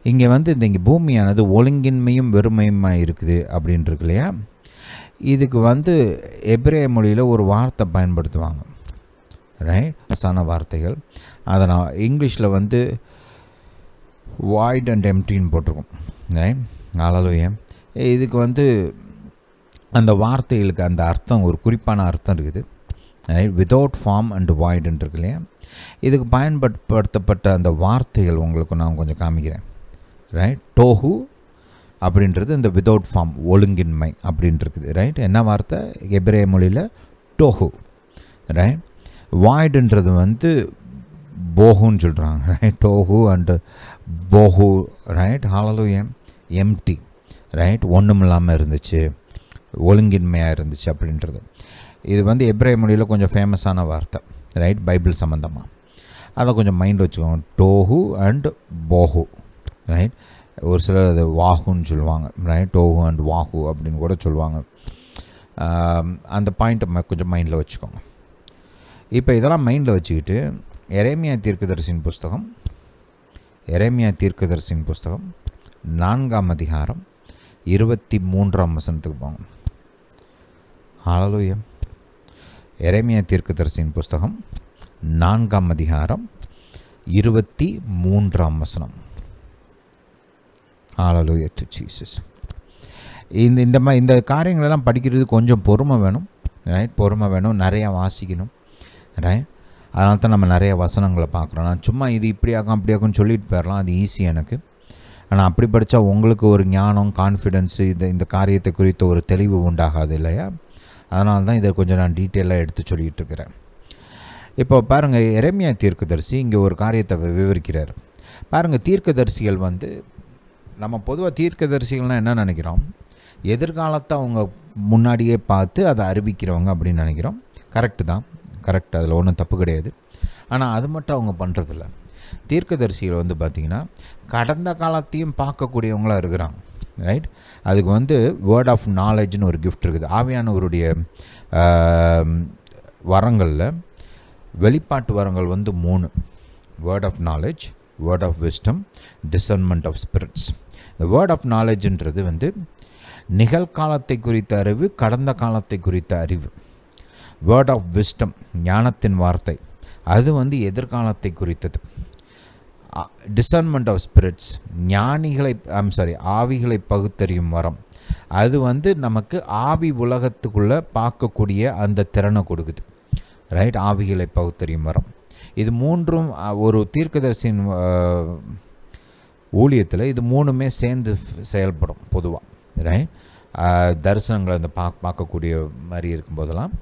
இங்கே இங்கே பூமியானது ஒழுங்கின்மையும் வெறுமையுமாக இருக்குது அப்படின்ட்டு இல்லையா? இதுக்கு எபிரேய மொழியில் ஒரு வார்த்தை பயன்படுத்துவாங்க. ரைட்? சான வார்த்தைகள். அதை நான் இங்கிலீஷில் வாய்ட் அண்ட் எம்டின்னு போட்டிருக்கோம். ரைட்? அல்லேலூயா. இதுக்கு அந்த வார்த்தைகளுக்கு அந்த அர்த்தம், ஒரு குறிப்பான அர்த்தம் இருக்குது. ரைட்? வித்தவுட் ஃபார்ம் அண்ட் வாய்டுன்னு இருக்கு இல்லையா? இதுக்கு பயன்படுத்தப்பட்ட அந்த வார்த்தைகள் உங்களுக்கு நான் கொஞ்சம் காமிக்கிறேன். ரைட்? டோஹு அப்படின்றது இந்த வித்தவுட் ஃபார்ம், ஒழுங்கின்மை அப்படின்ட்டுருக்குது. ரைட்? என்ன வார்த்தை? எபிரேய மொழியில் டோஹு. ரைட்? வாய்டுன்றது போஹுன்னு சொல்கிறாங்க. ரைட்? டோஹு அண்டு போஹு. ரைட்? ஹல்லேலூயா. எம்டி. ரைட்? ஒன்றும் இல்லாமல் இருந்துச்சு, ஒழுங்கின்மையாக இருந்துச்சு அப்படின்றது. இது எபிரேய மொழியில் கொஞ்சம் ஃபேமஸான வார்த்தை. ரைட்? பைபிள் சம்மந்தமாக. அதை கொஞ்சம் மைண்ட் வச்சுக்கோங்க. டோஹு அண்ட் போஹு. ரைட்? ஒரு சிலர் அது வாகுன்னு சொல்லுவாங்க. ரைட்? டோஹு அண்ட் வாகு அப்படின்னு கூட சொல்லுவாங்க. அந்த பாயிண்ட்டை கொஞ்சம் மைண்டில் வச்சுக்கோங்க. இப்போ இதெல்லாம் மைண்டில் வச்சுக்கிட்டு எரேமியா தீர்க்கதரிசியின் புஸ்தகம் 4ஆம் அதிகாரம் 23ஆம் வசனத்துக்கு போங்க. ஹல்லேலூயா. எரேமியா தீர்க்கதரிசியின் புஸ்தகம் 4ஆம் அதிகாரம் 23ஆம் வசனம். ஹல்லேலூயா டு ஜீசஸ். இந்த காரியங்களெல்லாம் படிக்கிறது கொஞ்சம் பொறுமை வேணும். ரைட்? பொறுமை வேணும், நிறையா வாசிக்கணும். ரைட்? அதனால தான் நம்ம நிறைய வசனங்களை பார்க்குறோம். நான் சும்மா இது இப்படியாக்கும் அப்படியாக்கும்னு சொல்லிட்டு போயிடலாம், அது ஈஸி எனக்கு. ஆனால் அப்படி படித்தா உங்களுக்கு ஒரு ஞானம், கான்ஃபிடென்ஸு, இந்த காரியத்தை குறித்த ஒரு தெளிவு உண்டாகாது இல்லையா? அதனால தான் இதை கொஞ்சம் நான் டீட்டெயிலாக எடுத்து சொல்லிகிட்டு இருக்கிறேன். இப்போ பாருங்கள், எரேமியா தீர்க்கதரிசி இங்கே ஒரு காரியத்தை விவரிக்கிறார். பாருங்கள், தீர்க்கதரிசிகள் நம்ம பொதுவாக தீர்க்கதரிசிகள்னால் என்ன நினைக்கிறோம்? எதிர்காலத்தை அவங்க முன்னாடியே பார்த்து அதை அறிவிக்கிறவங்க அப்படின்னு நினைக்கிறோம். கரெக்டு தான், கரெக்ட், அதில் ஒன்றும் தப்பு கிடையாது. ஆனால் அது மட்டும் அவங்க பண்ணுறதில்ல. தீர்க்கதரிசிகள் பார்த்திங்கன்னா கடந்த காலத்தையும் பார்க்கக்கூடியவங்களாக இருக்கிறாங்க. ரைட்? அதுக்கு வேர்ட் ஆஃப் நாலேஜ்னு ஒரு கிஃப்ட் இருக்குது. ஆவியானவருடைய வரங்களில் வெளிப்பாட்டு வரங்கள் 3: word of knowledge, word of wisdom, discernment of spirits. இந்த வேர்ட் ஆஃப் நாலேஜ்ன்றது நிகழ்காலத்தை குறித்த அறிவு, கடந்த காலத்தை குறித்த அறிவு. வேர்ட் ஆஃப் விஸ்டம், ஞானத்தின் வார்த்தை, அது எதிர்காலத்தை குறித்தது. டிசர்ன்மெண்ட் ஆஃப் ஸ்பிரிட்ஸ், ஆவிகளை பகுத்தறியும் வரம், அது நமக்கு ஆவி உலகத்துக்குள்ளே பார்க்கக்கூடிய அந்த திறனை கொடுக்குது. ரைட்? ஆவிகளை பகுத்தறியும் வரம். இது மூன்றும் ஒரு தீர்க்கதரிசியின் ஊழியத்தில் இது மூணுமே சேர்ந்து செயல்படும் பொதுவாக. ரைட்? தரிசனங்களை பார்க்கக்கூடிய மாதிரி இருக்கும்போதெல்லாம்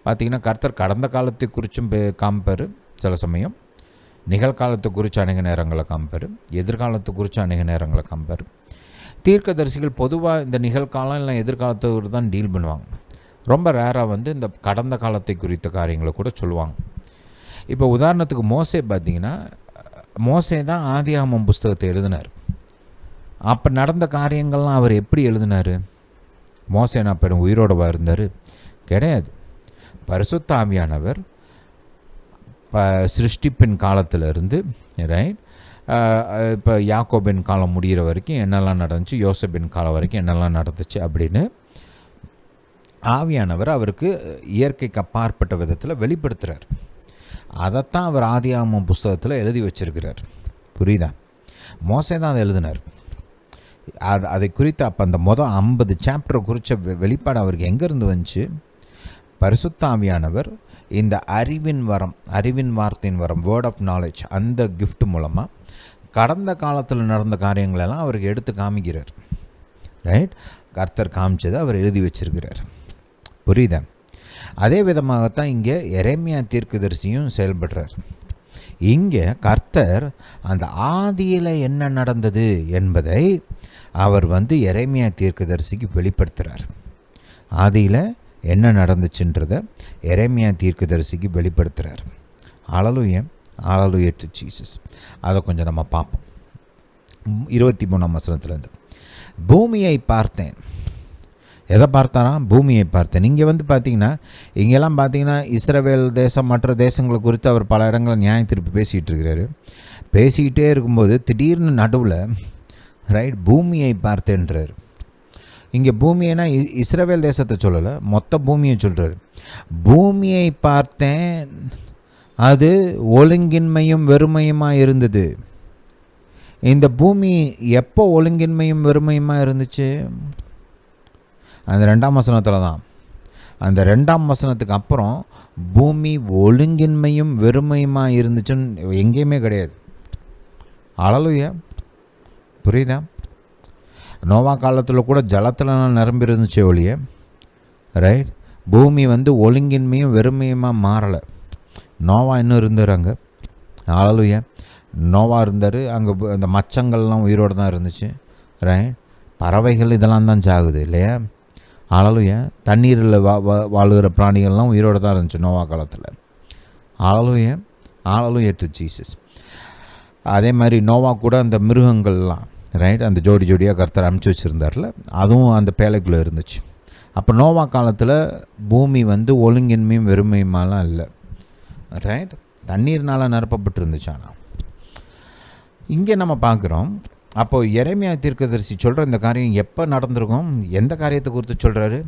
பார்த்திங்கன்னா கர்த்தர் கடந்த காலத்தை குறித்தும் காமிப்பார், சில சமயம் நிகழ்காலத்தை குறித்து அநேக நேரங்களை காமிப்பார், எதிர்காலத்தை குறித்து அநேக நேரங்களை காமிப்பார். தீர்க்கதரிசிகள் பொதுவாக இந்த நிகழ்காலம் இல்லை எதிர்காலத்தோடு தான் டீல் பண்ணுவாங்க. ரொம்ப ரேராக இந்த கடந்த காலத்தை குறித்த காரியங்களை கூட சொல்லுவாங்க. இப்போ உதாரணத்துக்கு மோசே பார்த்திங்கன்னா, மோசே தான் ஆதியாகமம் புஸ்தகத்தை எழுதினார். அப்போ நடந்த காரியங்கள்லாம் அவர் எப்படி எழுதினார்? மோசே நான் இப்போ உயிரோடவா இருந்தார்? கிடையாது. பரிசுத்த ஆவியானவர் சிருஷ்டிப்பின் காலத்திலிருந்து, ரைட், இப்போ யாக்கோபின் காலம் முடிகிற வரைக்கும் என்னெல்லாம் நடந்துச்சு, யோசேபின் காலம் வரைக்கும் என்னெல்லாம் நடந்துச்சு அப்படின்னு ஆவியானவர் அவருக்கு இயற்கைக்கு அப்பாற்பட்ட விதத்தில் வெளிப்படுத்துகிறார். அதைத்தான் அவர் ஆதியாகமம் புஸ்தகத்தில் எழுதி வச்சிருக்கிறார். புரியுதா? மோசே தான் அதை எழுதினார். அதை குறித்து அப்போ அந்த 50 சாப்டரை குறித்த வெளிப்பாடு அவருக்கு எங்கேருந்து வந்துச்சு? பரிசுத்த ஆவியானவர் இந்த அறிவின் வார்த்தையின் வரம், வேர்ட் ஆஃப் நாலேஜ், அந்த கிஃப்ட் மூலமாக கடந்த காலத்தில் நடந்த காரியங்களெல்லாம் அவருக்கு எடுத்து காமிக்கிறார். ரைட்? கர்த்தர் காமிச்சதை அவர் எழுதி வச்சிருக்கிறார். புரியுதா? அதே விதமாகத்தான் இங்கே எரேமியா தீர்க்கதரிசியும் செயல்படுறார். இங்கே கர்த்தர் அந்த ஆதியில் என்ன நடந்தது என்பதை அவர் எரேமியா தீர்க்கதரிசிக்கு வெளிப்படுத்துகிறார். ஆதியில் என்ன நடந்துச்சுன்றதை எரேமியா தீர்க்கதரிசிக்கு வெளிப்படுத்துகிறார். ஹல்லேலூயா டு ஜீசஸ். அதை கொஞ்சம் நம்ம பார்ப்போம். 23ஆம் வசனத்துலேருந்து, பூமியை பார்த்தேன். எதை பார்த்தாராம்? பூமியை பார்த்தேன். இங்கே பார்த்தீங்கன்னா, இங்கெல்லாம் பார்த்தீங்கன்னா இஸ்ரவேல் தேசம் மற்ற தேசங்களை குறித்து அவர் பல இடங்களில் நியாய தீர்ப்பு பேசிகிட்டு இருக்கிறாரு. பேசிக்கிட்டே இருக்கும்போது திடீர்னு நடுவில் பூமியை பார்த்தேன்றார். இங்கே பூமியைனா இஸ்ரவேல் தேசத்தை சொல்லலை, மொத்த பூமியை சொல்கிறார். பூமியை பார்த்தேன், அது ஒழுங்கின்மையும் வெறுமையுமாக இருந்தது. இந்த பூமி எப்போ ஒழுங்கின்மையும் வெறுமையுமாக இருந்துச்சு? அந்த 2ஆம் வசனத்தில் தான். அந்த 2ஆம் வசனத்துக்கு அப்புறம் பூமி ஒழுங்கின்மையும் வெறுமையுமாக இருந்துச்சுன்னு எங்கேயுமே கிடையாது. ஹல்லேலூயா. புரியுதா? நோவா காலத்தில் கூட ஜலத்தில் நிரம்பி இருந்துச்சு ஒழிய, ரைட், பூமி ஒழுங்கின்மையும் வெறுமையுமாக மாறலை. நோவா இன்னும் இருந்தாங்க. ஹல்லேலூயா. நோவா இருந்தார். அங்கே அந்த மச்சங்கள்லாம் உயிரோடு தான் இருந்துச்சு. ரைட்? பறவைகள் இதெல்லாம் தான் சாகுது இல்லையா? ஹல்லேலூயா. தண்ணீரில் வாழுகிற பிராணிகள்லாம் உயிரோடு தான் இருந்துச்சு நோவா காலத்தில். ஹல்லேலூயா டு ஜீசஸ். அதே மாதிரி நோவா கூட அந்த மிருகங்கள்லாம், ரைட், அந்த ஜோடியாக கர்த்தர் அனுப்பிச்சி வச்சுருந்தார்ல, அதுவும் அந்த பேழைக்குள்ளே இருந்துச்சு. அப்போ நோவா காலத்தில் பூமி ஒழுங்கின்மையும் வெறுமையுமாலாம் இல்லை. ரைட்? தண்ணீர்னால் நிரப்பப்பட்டு இருந்துச்சு. ஆனால் இங்கே நம்ம பார்க்குறோம், அப்போது எரேமியா தீர்க்கதரிசி சொல்கிற இந்த காரியம் எப்போ நடந்திருக்கும்? எந்த காரியத்தை குறித்து சொல்கிறாரு?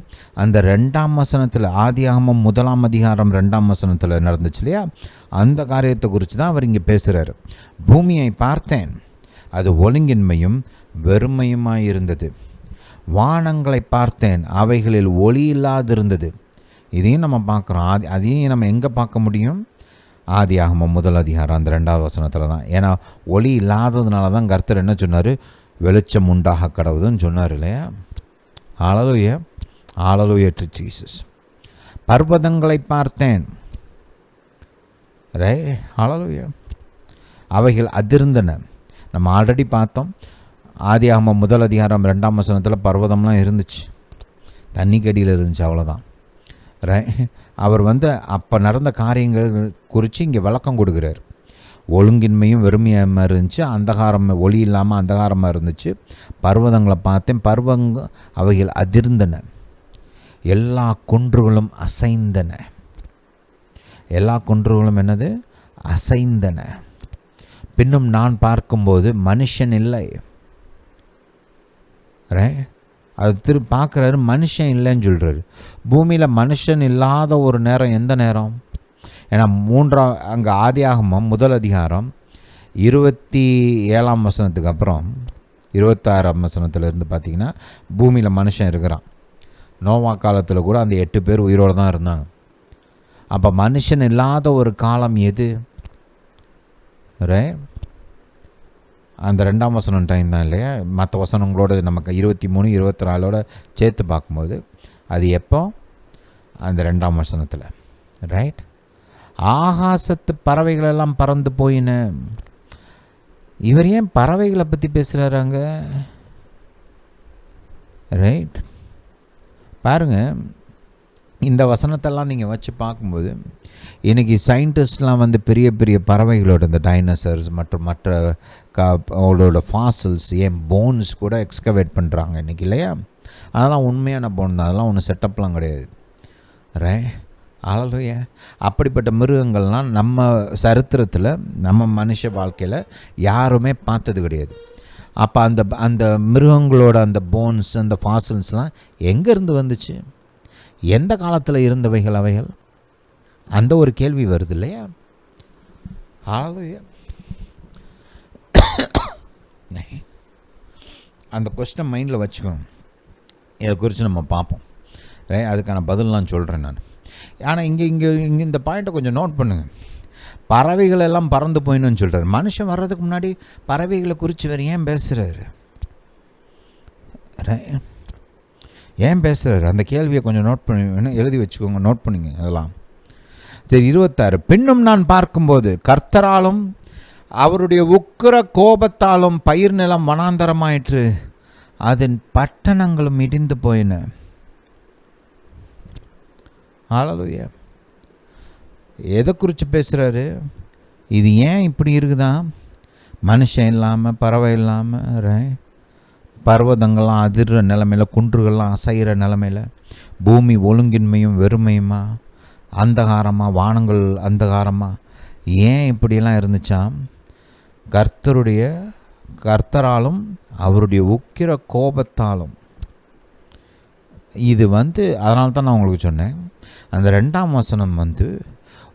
அந்த 2ஆம் வசனத்தில், ஆதியாகமம் 1ஆம் அதிகாரம் 2ஆம் வசனத்தில் நடந்துச்சு இல்லையா? அந்த காரியத்தை குறித்து தான் அவர் இங்கே பேசுகிறாரு. பூமியை பார்த்தேன், அது ஒழுங்கின்மையும் வெறுமையுமாய் இருந்தது. வானங்களை பார்த்தேன், அவைகளில் ஒளி இல்லாதிருந்தது. இதையும் நம்ம பார்க்குறோம். அதையும் நம்ம எங்கே பார்க்க முடியும்? ஆதியாகமம் 1 அதிகாரம் அந்த 2ஆவது வசனத்தில் தான். ஏன்னா ஒளி இல்லாததுனால தான் கர்த்தர் என்ன சொன்னார்? வெளிச்சம் உண்டாக கடவுதுன்னு சொன்னார் இல்லையா? ஹல்லேலூயா டு ஜீசஸ். பர்வதங்களை பார்த்தேன். ரைட்? ஹல்லேலூயா. அவைகள் அதிர்ந்தன. நம்ம ஆல்ரெடி பார்த்தோம். ஆதியாகமம் 1 அதிகாரம் 2ஆம் வசனத்தில் பர்வதம்லாம் இருந்துச்சு, தண்ணிக்கடியில் இருந்துச்சு, அவ்வளோதான். ரைட்? அவர் அப்போ நடந்த காரியங்கள் குறித்து இங்கே விளக்கம் கொடுக்குறார். ஒழுங்கின்மையும் வெறுமையாக இருந்துச்சு, அந்தகாரம், ஒளி இல்லாமல் அந்தகாரமாக இருந்துச்சு. பர்வதங்களை பார்த்தேன், அவைகள் அதிர்ந்தன, எல்லா குன்றுகளும் அசைந்தன. எல்லா குன்றுகளும் என்னது? அசைந்தன. பின்னும் நான் பார்க்கும்போது மனுஷன் இல்லை. ரைட்? அது பார்க்குறாரு, மனுஷன் இல்லைன்னு சொல்கிறாரு. பூமியில் மனுஷன் இல்லாத ஒரு நேரம் எந்த நேரம்? ஏன்னா அங்கே ஆதியாகமம் 1 அதிகாரம் 27ஆம் வசனத்துக்கு அப்புறம் 26ஆம் வசனத்துலேருந்து பார்த்திங்கன்னா பூமியில் மனுஷன் இருக்கிறான். நோவா காலத்தில் கூட அந்த 8 பேர் உயிரோடு தான் இருந்தாங்க. அப்போ மனுஷன் இல்லாத ஒரு காலம் எது? ரைட்? அந்த 2ஆம் வசனம் டைம் தான் இல்லையா? மற்ற வசனங்களோட நமக்கு 23, 24ஓட சேர்த்து பார்க்கும்போது அது எப்போ? அந்த 2ஆம் வசனத்தில். ரைட்? ஆகாசத்து பறவைகளெல்லாம் பறந்து போயின. இவர் ஏன் பறவைகளை பற்றி பேசுகிறாராங்க? ரைட்? பாருங்கள், இந்த வசனத்தெல்லாம் நீங்கள் வச்சு பார்க்கும்போது இன்றைக்கி சயின்டிஸ்ட்லாம் பெரிய பெரிய பறவைகளோட இந்த டைனோசர்ஸ் மற்றும் மற்ற அவளோட ஃபாசில்ஸ், ஏன் போன்ஸ் கூட எக்ஸ்கவேட் பண்ணுறாங்க இன்றைக்கி இல்லையா? அதெல்லாம் உண்மையான போன் தான், அதெல்லாம் ஒன்றும் செட்டப்லாம் கிடையாது. ரைட்? ஹல்லேலூயா. அப்படிப்பட்ட மிருகங்கள்லாம் நம்ம சரித்திரத்தில், நம்ம மனுஷ வாழ்க்கையில் யாருமே பார்த்தது கிடையாது. அப்போ அந்த மிருகங்களோட அந்த போன்ஸ், அந்த ஃபாசில்ஸ்லாம் எங்கேருந்து வந்துச்சு? எந்த காலத்தில் இருந்தவைகள் அவைகள்? அந்த ஒரு கேள்வி வருது இல்லையா? ஹல்லேலூயா. அந்த கொஸ்டின் மைண்டில் வச்சுக்கோங்க. இதை குறித்து நம்ம பார்ப்போம். அதுக்கான பதிலெலாம் சொல்கிறேன் நான். ஆனால் இங்கே இந்த பாயிண்ட்டை கொஞ்சம் நோட் பண்ணுங்கள். பறவைகள் எல்லாம் பறந்து போயின்னு சொல்கிறார். மனுஷன் வர்றதுக்கு முன்னாடி பறவைகளை குறித்து வேறு ஏன் பேசுகிறாரு? ஏன் பேசுகிறாரு? அந்த கேள்வியை கொஞ்சம் நோட் பண்ணி எழுதி வச்சுக்கோங்க, நோட் பண்ணிங்க அதெல்லாம். சரி, 26. பின்னும் நான் பார்க்கும்போது கர்த்தராலும் அவருடைய உக்கிர கோபத்தாலும் பயிர் நிலம் வனாந்தரமாயிற்று, அதன் பட்டணங்களும் இடிந்து போயின. ஹல்லேலூயா. எதை குறித்து பேசுகிறாரு? இது ஏன் இப்படி இருக்குதா? மனுஷன் இல்லாமல், பறவை இல்லாமல், பர்வதங்கள்லாம் அதிர்ற நிலைமையில், குன்றுகள்லாம் அசைகிற நிலைமையில், பூமி ஒழுங்கின்மையும் வெறுமையுமா, அந்தகாரமாக, வானங்கள் அந்தகாரமாக, ஏன் இப்படியெல்லாம் இருந்துச்சா? கர்த்தராலும் அவருடைய உக்கிர கோபத்தாலும். இது அதனால தான் நான் உங்களுக்கு சொன்னேன், அந்த 2ஆம் வசனம்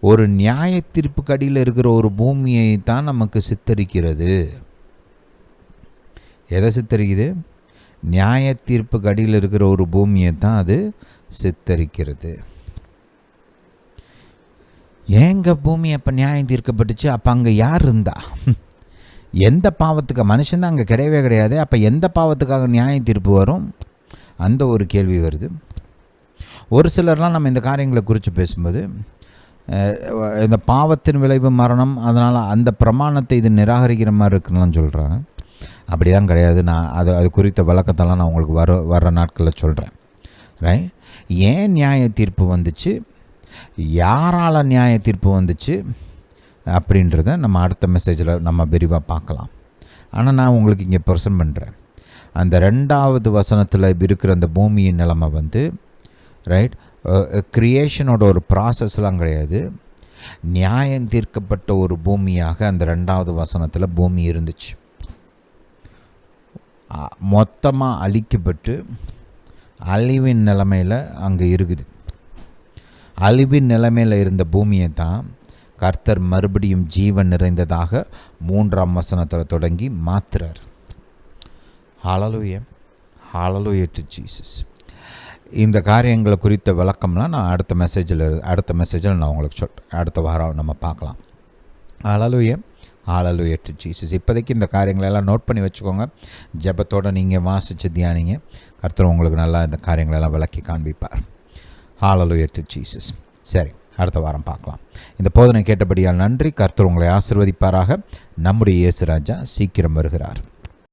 ஒரு நியாய தீர்ப்புக்கு அடியில் இருக்கிற ஒரு பூமியை தான் நமக்கு சித்தரிக்கிறது. எதை சித்தரிக்குது? நியாய தீர்ப்புக்கு அடியில் இருக்கிற ஒரு பூமியை தான் அது சித்தரிக்கிறது. ஏங்க பூமி அப்போ நியாயம் தீர்க்கப்பட்டுச்சு? அப்போ அங்கே யார் இருந்தா? எந்த பாவத்துக்கு? மனுஷன்தான் அங்கே கிடையவே கிடையாது. அப்போ எந்த பாவத்துக்காக நியாய தீர்ப்பு வரும்? அந்த ஒரு கேள்வி வருது. ஒரு சிலர்லாம் நம்ம இந்த காரியங்களை குறித்து பேசும்போது, இந்த பாவத்தின் விளைவு மரணம், அதனால் அந்த பிரமாணத்தை இது நிராகரிக்கிற மாதிரி இருக்குன்னு சொல்கிறாங்க. அப்படி தான் கிடையாது. நான் அது குறித்த விளக்கத்தெல்லாம் நான் உங்களுக்கு வர்ற நாட்களில் சொல்கிறேன். ரைட்? ஏன் நியாய தீர்ப்பு வந்துச்சு, யாரால் நியாய தீர்ப்பு வந்துச்சு அப்படின்றத நம்ம அடுத்த மெசேஜில் நம்ம விரிவாக பார்க்கலாம். ஆனால் நான் உங்களுக்கு இங்கே ப்ரெசென்ட் பண்ணுறேன். அந்த 2வது வசனத்தில் இருக்கிற அந்த பூமியின் நிலைமை ரைட், கிரியேஷனோட ஒரு ப்ராசஸ்லாம் கிடையாது. நியாயம் தீர்க்கப்பட்ட ஒரு பூமியாக அந்த 2வது வசனத்தில் பூமி இருந்துச்சு. மொத்தமாக அழிக்கப்பட்டு அழிவின் நிலைமையில் அங்கே இருக்குது. அழிவின் நிலைமையில் இருந்த பூமியை தான் கர்த்தர் மறுபடியும் ஜீவன் நிறைந்ததாக 3ஆம் வசனத்தில் தொடங்கி மாற்றுறார். ஹல்லேலூயா. Hallelujah to Jesus. இந்த காரியங்களை குறித்த விளக்கம்லாம் நான் அடுத்த மெசேஜில் நான் உங்களுக்கு சொல்கிறேன். அடுத்த வாரம் நம்ம பார்க்கலாம். ஹல்லேலூயா. Hallelujah to Jesus. இப்போதைக்கு இந்த காரியங்களெல்லாம் நோட் பண்ணி வச்சுக்கோங்க. ஜெபத்தோடு நீங்கள் வாசித்து தியானிங்க. கர்த்தர் உங்களுக்கு நல்லா இந்த காரியங்களெல்லாம் விளக்கி காண்பிப்பார். ஹல்லேலூயா டு ஜீசஸ். சரி, அடுத்த வாரம் பார்க்கலாம். இந்த போதனை கேட்டபடியால் நன்றி. கர்த்தர் உங்களை ஆசீர்வதிப்பாராக. நம்முடைய இயேசு ராஜா சீக்கிரம் வருகிறார்.